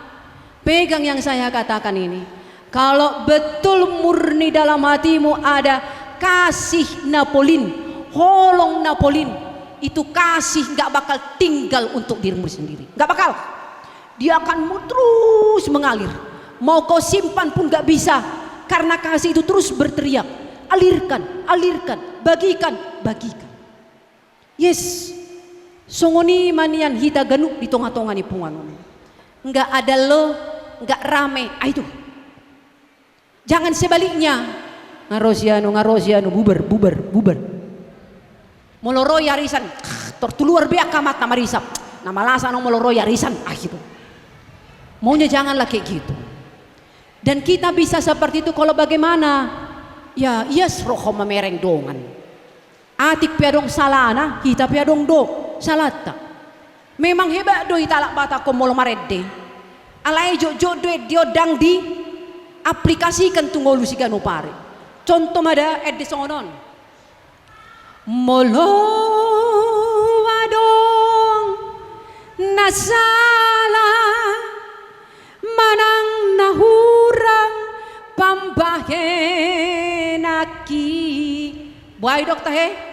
Pegang yang saya katakan ini. Kalau betul murni dalam hatimu ada kasih napolin, holong napolin, itu kasih gak bakal tinggal untuk dirimu sendiri. Gak bakal. Dia akan terus mengalir. Mau kau simpan pun gak bisa. Karena kasih itu terus berteriak. Alirkan, alirkan, bagikan, bagikan. Yes. Songoni manian hita ganuk di tonga-tonga ni punganon. Enggak ada lo, enggak rame. Itu. Jangan sebaliknya. Ngarosiano, bubar. Moloroy arisan. Tortuluar biak kamat nama risap. Nama lasa no moloroy arisan. Gitu. Maunya janganlah kayak gitu. Dan kita bisa seperti itu kalau bagaimana? Ya, yes roho memereng dongan. Atik piadong salana, kita piadong do. Salata. Memang hebat doi talak bata ko molo maredde. Alai jojo dio dang di aplikasikan tunggolu sigano pare. Contoh ada edde songonon. Molo wadong nasala manang nahurang pambahenaki. Buai dokter he.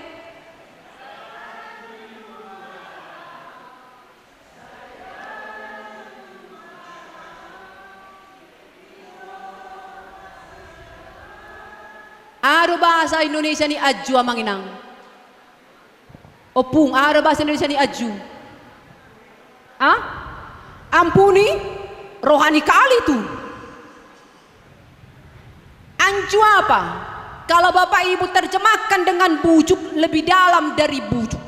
Aro bahasa Indonesia ni aju amanginang. Opung, aro bahasa Indonesia ni aju. Ah? Ampuni, rohani kali tuh. Anju apa? Kalau Bapak Ibu terjemahkan dengan bujuk lebih dalam dari bujuk.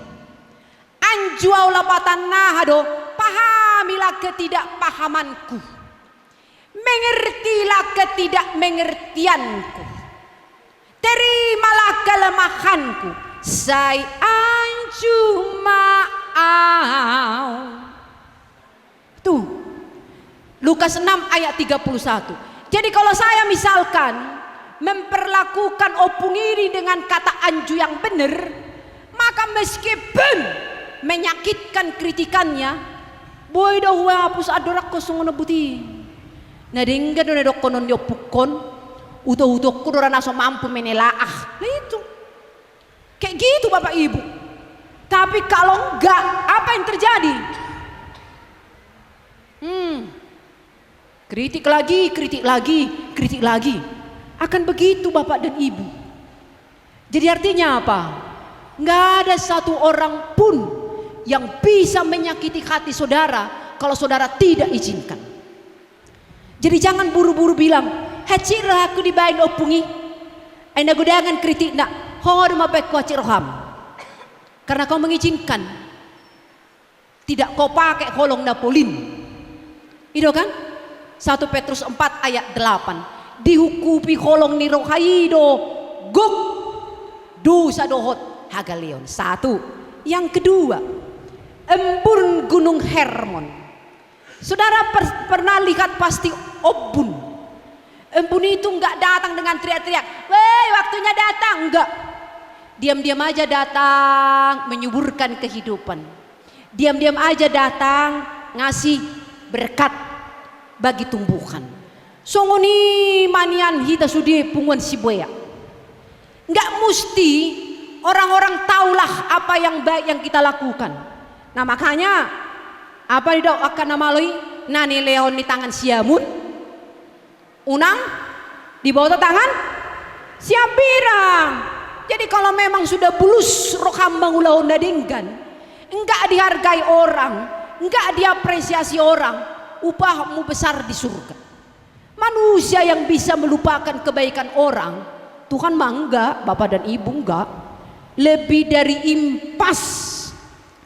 Anju aulapatan nahado, pahamilah ketidakpahamanku. Mengertilah ketidakmengertianku. Terimalah kelemahanku. Saya anju maau. Tuh. Lukas 6 ayat 31. Jadi kalau saya misalkan memperlakukan opung ini dengan kata anju yang benar, maka meskipun menyakitkan kritikannya, boy dah hapus adorak kosong nebuti. Nadingga do nedok konon diopukon. Utuh-utuh kudura naso mampu menelaah. Nah itu. Kayak gitu Bapak Ibu. Tapi kalau enggak, apa yang terjadi? Kritik lagi. Akan begitu Bapak dan Ibu. Jadi artinya apa? Enggak ada satu orang pun yang bisa menyakiti hati saudara kalau saudara tidak izinkan. Jadi jangan buru-buru bilang, hacirah aku dibain opungi. Aina gudangan kritik nak. Hor mapek ku haciroham. Karena kau mengizinkan. Tidak kau pakai holong napolin. Itu kan? 1 Petrus 4 ayat 8. Dihukumi holong ni rohaido. Guk. Dosa dohot hagaleon. 1. Yang kedua. Embun gunung Hermon. Saudara pernah lihat pasti obun. Embun itu enggak datang dengan teriak-teriak, "Weh, waktunya datang." Enggak. Diam-diam aja datang menyuburkan kehidupan. Diam-diam aja datang ngasih berkat bagi tumbuhan. Songoni manian hita sudi punguan siboya. Enggak mesti orang-orang taulah apa yang baik yang kita lakukan. Nah makanya apa didoakan namaloi nani leon di tangan siamun, unang di bawah tangan siap birang. Jadi kalau memang sudah bulus rohambang ulau nadinggan, enggak dihargai orang, enggak diapresiasi orang, upahmu besar di surga. Manusia yang bisa melupakan kebaikan orang, Tuhan mah enggak, Bapak dan Ibu enggak. Lebih dari impas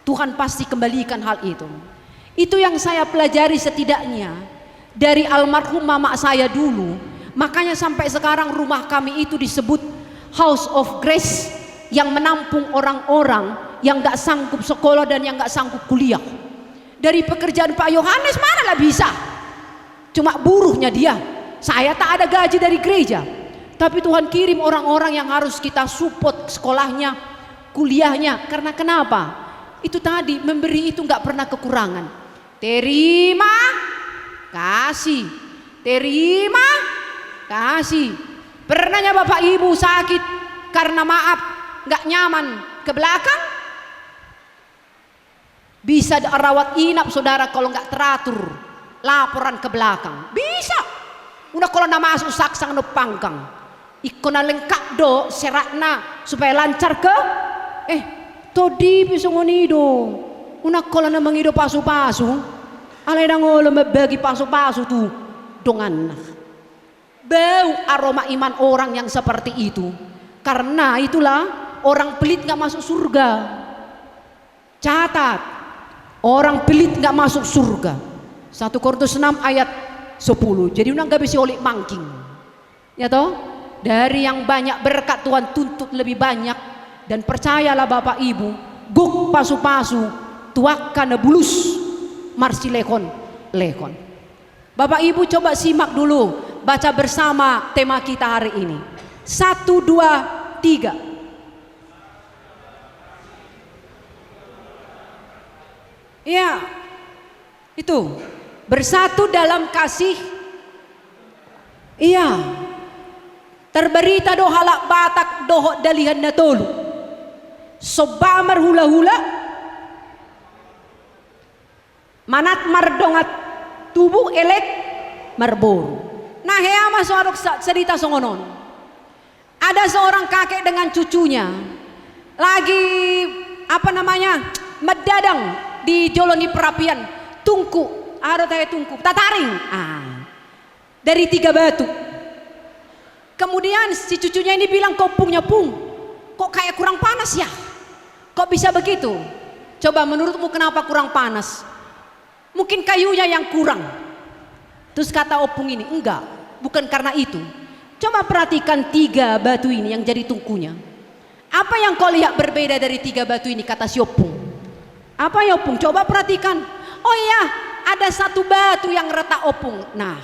Tuhan pasti kembalikan hal itu. Itu yang saya pelajari setidaknya dari almarhum mama saya dulu. Makanya sampai sekarang rumah kami itu disebut House of Grace, yang menampung orang-orang yang gak sanggup sekolah dan yang gak sanggup kuliah. Dari pekerjaan Pak Yohanes manalah bisa, cuma buruhnya dia. Saya tak ada gaji dari gereja, tapi Tuhan kirim orang-orang yang harus kita support sekolahnya, kuliahnya. Karena kenapa? Itu tadi, memberi itu gak pernah kekurangan. Terima kasih, terima kasih. Pernahnya Bapak Ibu sakit karena maaf gak nyaman ke belakang? Bisa rawat inap saudara kalau nggak teratur, laporan ke belakang bisa. Udah kalau nama masuk saksang no pangkang ikona lengkap do serakna supaya lancar ke todi pisongonido. Una kalau nama ngido pasu-pasu alai dangol bagi pasu-pasu tuh dongan. Bau aroma iman orang yang seperti itu. Karena itulah orang pelit nggak masuk surga. Catat, orang pelit nggak masuk surga. 1 Korintus 6 ayat 10. Jadi udah nggak bisa olik mangking, ya toh. Dari yang banyak berkat Tuhan tuntut lebih banyak. Dan percayalah Bapak Ibu, guk pasu-pasu tuakan bulus marsi lekon. Bapak Ibu coba simak dulu, baca bersama tema kita hari ini. 1, 2, 3. Ya, itu bersatu dalam kasih. Iya, terberita do halak batak dohok dalihan natolu sobamar hula-hula manat mardongat tubuh elek marboru. Nah hea masuk cerita songonon. Ada seorang kakek dengan cucunya lagi medadang di joloni perapian tungku, ada tanya tungku tataring dari 3 batu. Kemudian si cucunya ini bilang, kok kayak kurang panas ya, kok bisa begitu? Coba menurutmu kenapa kurang panas? Mungkin kayunya yang kurang. Terus kata opung ini, enggak, bukan karena itu. Coba perhatikan 3 batu ini yang jadi tungkunya. Apa yang kau lihat berbeda dari 3 batu ini, kata si opung? Apa ya opung? Coba perhatikan. Oh iya, ada 1 batu yang retak opung. Nah,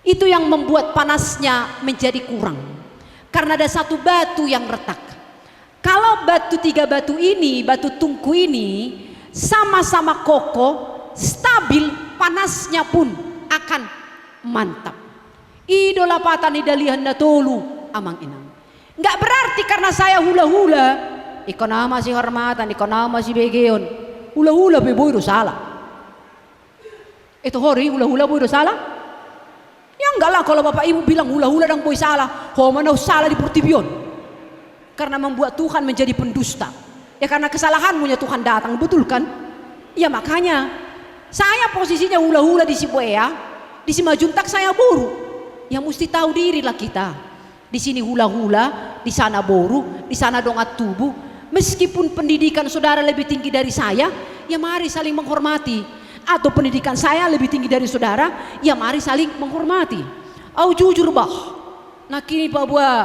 itu yang membuat panasnya menjadi kurang. Karena ada 1 batu yang retak. Kalau 3 batu ini, batu tungku ini sama-sama kokoh, stabil, panasnya pun akan mantap. Idola patani dalihan natolu amang inang. Nggak berarti karena saya hula-hula ikon nama si hormatan, ikon nama si begeon. Hula-hula beboy do salah. Itu hori hula-hula boy do salah? Ya enggak lah kalau Bapak Ibu bilang hula-hula dan boy salah. Ho mana salah di Portibion. Karena membuat Tuhan menjadi pendusta. Ya karena kesalahanmu ya Tuhan datang, betul kan? Ya makanya saya posisinya hula-hula di Sibuea, di Simajuntak saya boru. Ya mesti tahu diri lah kita. Di sini hula-hula, di sana boru, di sana dongat tubuh. Meskipun pendidikan saudara lebih tinggi dari saya, ya mari saling menghormati. Atau pendidikan saya lebih tinggi dari saudara, ya mari saling menghormati. Au jujur bah, nak kini pak buah,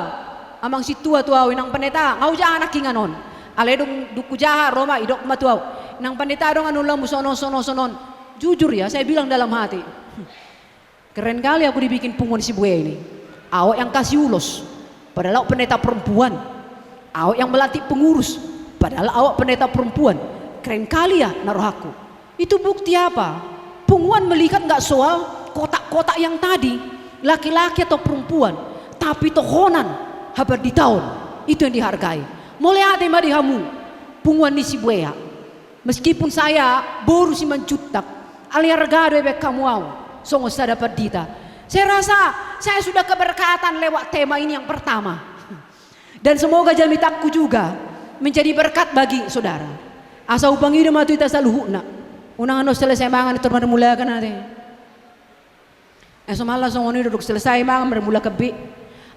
amang si tua inang pendeta, ngau jangan nak kinganon. Aledong duku jaha Roma idok matuau. Inang pendeta dong anulang sonon. Jujur ya, saya bilang dalam hati. Keren kali aku dibikin pungun si buaya ini. Awak yang kasih ulos, padahal awak pendeta perempuan. Awak yang melatih pengurus, padahal awak pendeta perempuan. Keren kali ya naruh aku. Itu bukti apa? Punguan melihat nggak soal kotak-kotak yang tadi, laki-laki atau perempuan, tapi tohonan habar di tahun itu yang dihargai. Mulai ada di hamu punguan di si buaya. Meskipun saya baru si mencutak, aliar gado bebek kamu au, songo saya dapat dita. Saya rasa saya sudah keberkatan lewat tema ini yang pertama. Dan semoga jamitakku juga menjadi berkat bagi saudara. Asa upang ide matu ita saluhuna. Unang ano selesai mangan itu bermulakan nanti. Semalam songoni duduk selesai mangan bermula kebi.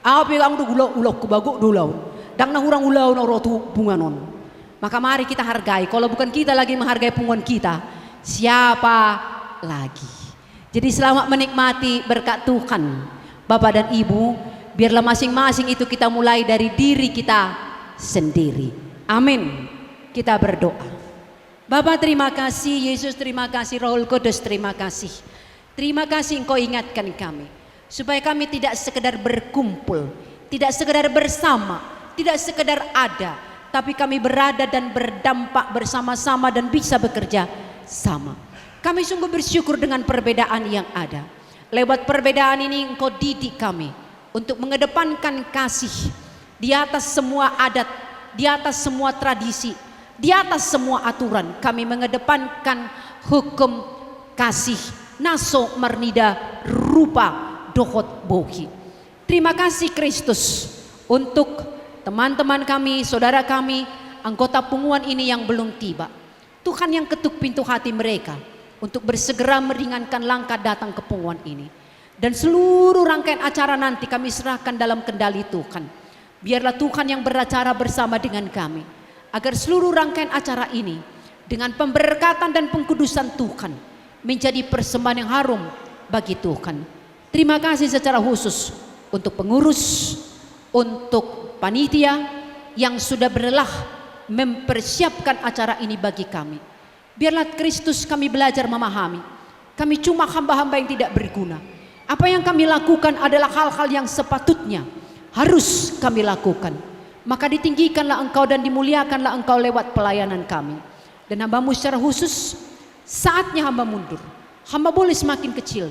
Apa yang duduk ulok kubaguk dulau. Dang na hurang ulau na rotu punganon. Maka mari kita hargai. Kalau bukan kita lagi menghargai punguan kita, siapa lagi? Jadi selamat menikmati berkat Tuhan. Bapak dan Ibu, biarlah masing-masing itu kita mulai dari diri kita sendiri. Amin. Kita berdoa. Bapak terima kasih, Yesus terima kasih, Roh Kudus terima kasih. Terima kasih Engkau ingatkan kami, supaya kami tidak sekedar berkumpul, tidak sekedar bersama, tidak sekedar ada, tapi kami berada dan berdampak bersama-sama dan bisa bekerja sama. Kami sungguh bersyukur dengan perbedaan yang ada. Lewat perbedaan ini Engkau didik kami untuk mengedepankan kasih di atas semua adat, di atas semua tradisi, di atas semua aturan. Kami mengedepankan hukum kasih, naso marnida rupa dohot bohi. Terima kasih Kristus untuk teman-teman kami, saudara kami, anggota punguan ini yang belum tiba. Tuhan yang ketuk pintu hati mereka untuk bersegera meringankan langkah datang ke punguan ini. Dan seluruh rangkaian acara nanti kami serahkan dalam kendali Tuhan. Biarlah Tuhan yang beracara bersama dengan kami, agar seluruh rangkaian acara ini dengan pemberkatan dan pengkudusan Tuhan menjadi persembahan yang harum bagi Tuhan. Terima kasih secara khusus untuk pengurus, untuk panitia yang sudah berlelah mempersiapkan acara ini bagi kami. Biarlah Kristus kami belajar memahami, kami cuma hamba-hamba yang tidak berguna. Apa yang kami lakukan adalah hal-hal yang sepatutnya harus kami lakukan. Maka ditinggikanlah Engkau dan dimuliakanlah Engkau lewat pelayanan kami. Dan hamba-Mu secara khusus, saatnya hamba mundur. Hamba boleh semakin kecil,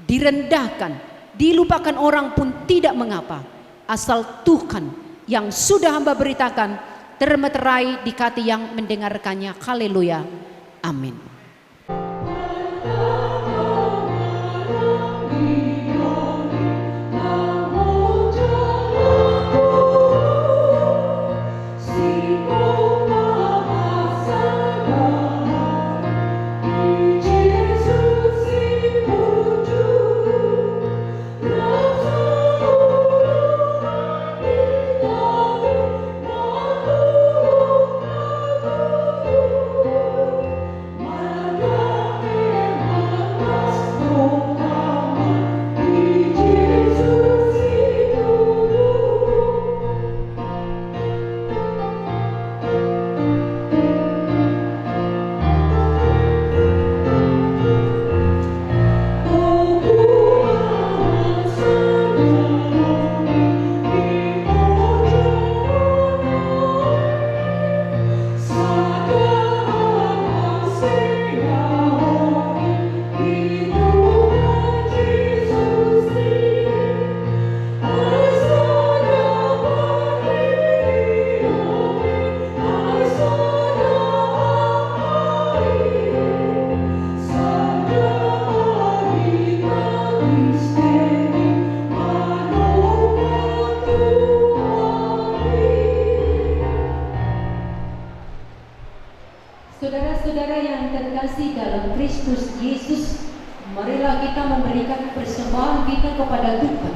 direndahkan, dilupakan orang pun tidak mengapa, asal Tuhan yang sudah hamba beritakan termeterai di hati yang mendengarkannya. Haleluya, amin. Saudara-saudara yang terkasih dalam Kristus Yesus, marilah kita memberikan persembahan kita kepada Tuhan.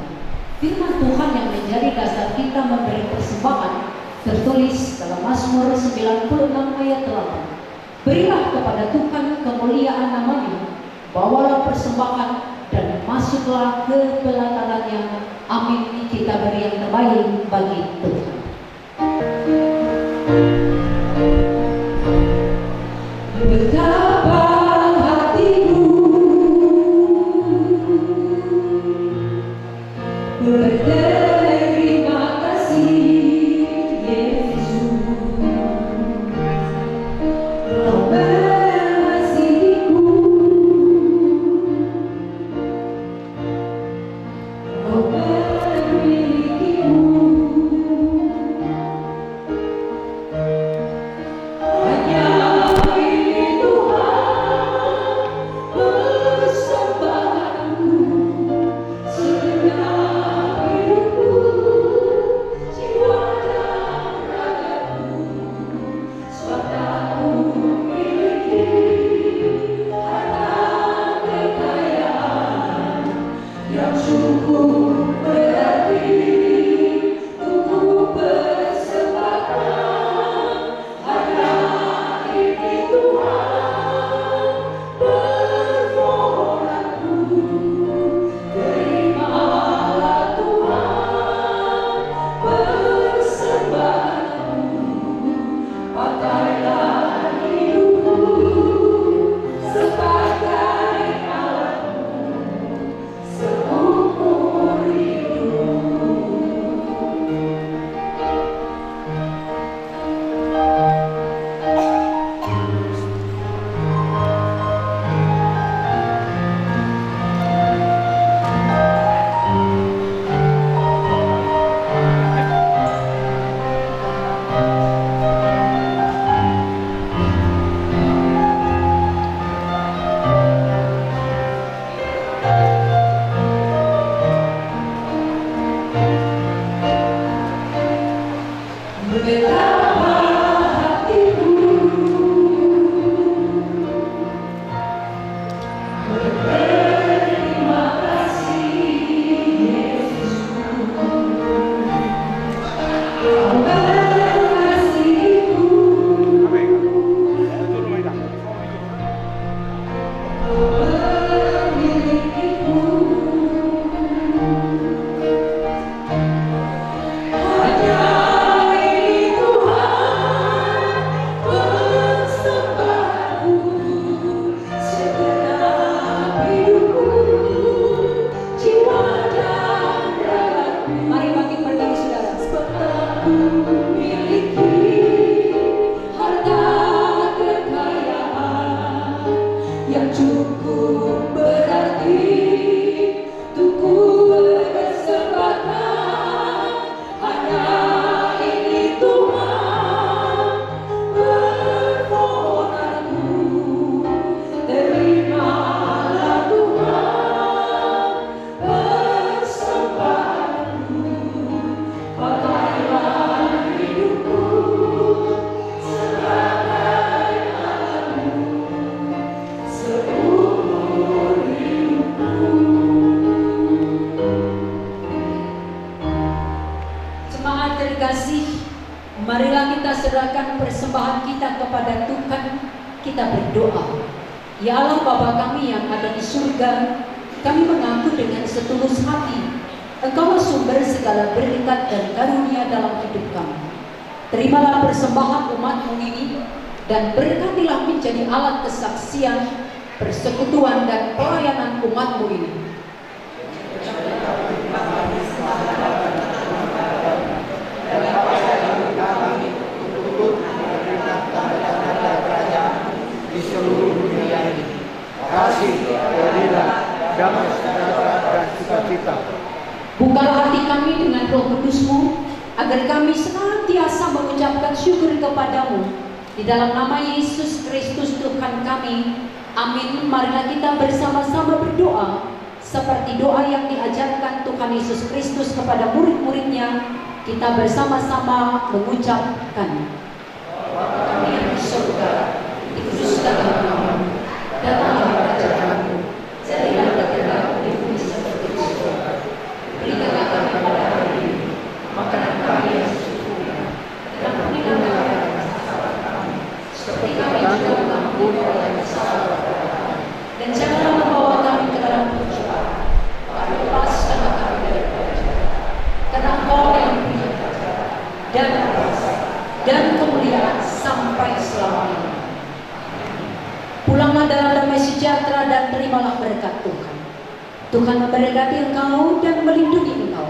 Firman Tuhan yang menjadi dasar kita memberi persembahan tertulis dalam Mazmur 96 ayat 8. Berilah kepada Tuhan kemuliaan namanya, bawalah persembahan dan masuklah ke pelatanannya. Amin. Kita beri yang terbaik bagi Tuhan. Betapa hatiku berterima kasih Yesus, Kau mengasihiku, Kau memilikiku. Marilah kita serahkan persembahan kita kepada Tuhan. Kita berdoa. Ya Allah Bapa kami yang ada di surga, kami mengaku dengan setulus hati Engkaulah sumber segala berkat dan karunia dalam hidup kami. Terimalah persembahan umat-Mu ini dan berkatilah menjadi alat kesaksian, persekutuan dan pelayanan umat-Mu ini. Di seluruh dunia ini, kasih, keadilan, damai sejahtera dan sukacita. Bukalah hati kami dengan Roh Kudus-Mu, agar kami senantiasa mengucapkan syukur kepadamu. Di dalam nama Yesus Kristus Tuhan kami, amin. Marilah kita bersama-sama berdoa seperti doa yang diajarkan Tuhan Yesus Kristus kepada murid-muridnya. Kita bersama-sama mengucapkan, Bapa kami yang di surga, dikuduskanlah namamu, datanglah kerajaanmu, jadilah kehendakmu di bumi seperti di surga. Berikanlah kami pada hari ini makanan kami yang secukupnya, dan ampunilah kami kesalahan kami, seperti kami juga mengampuni orang yang bersalah kepada kami. Dan janganlah membawa kami ke dalam pencobaan, tapi lepaskanlah kami dari jahat. Karena Engkau yang punya kerajaan dan kuasa dan kemuliaan sampai selamanya. Pulanglah dalam damai sejahtera dan terimalah berkat Tuhan. Tuhan memberkati engkau dan melindungi engkau.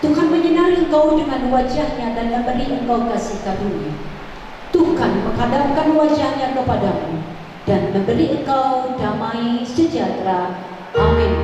Tuhan menyinari engkau dengan wajahnya dan memberi engkau kasih karunia. Tuhan menghadapkan wajahnya kepadamu dan memberi engkau damai sejahtera. Amin.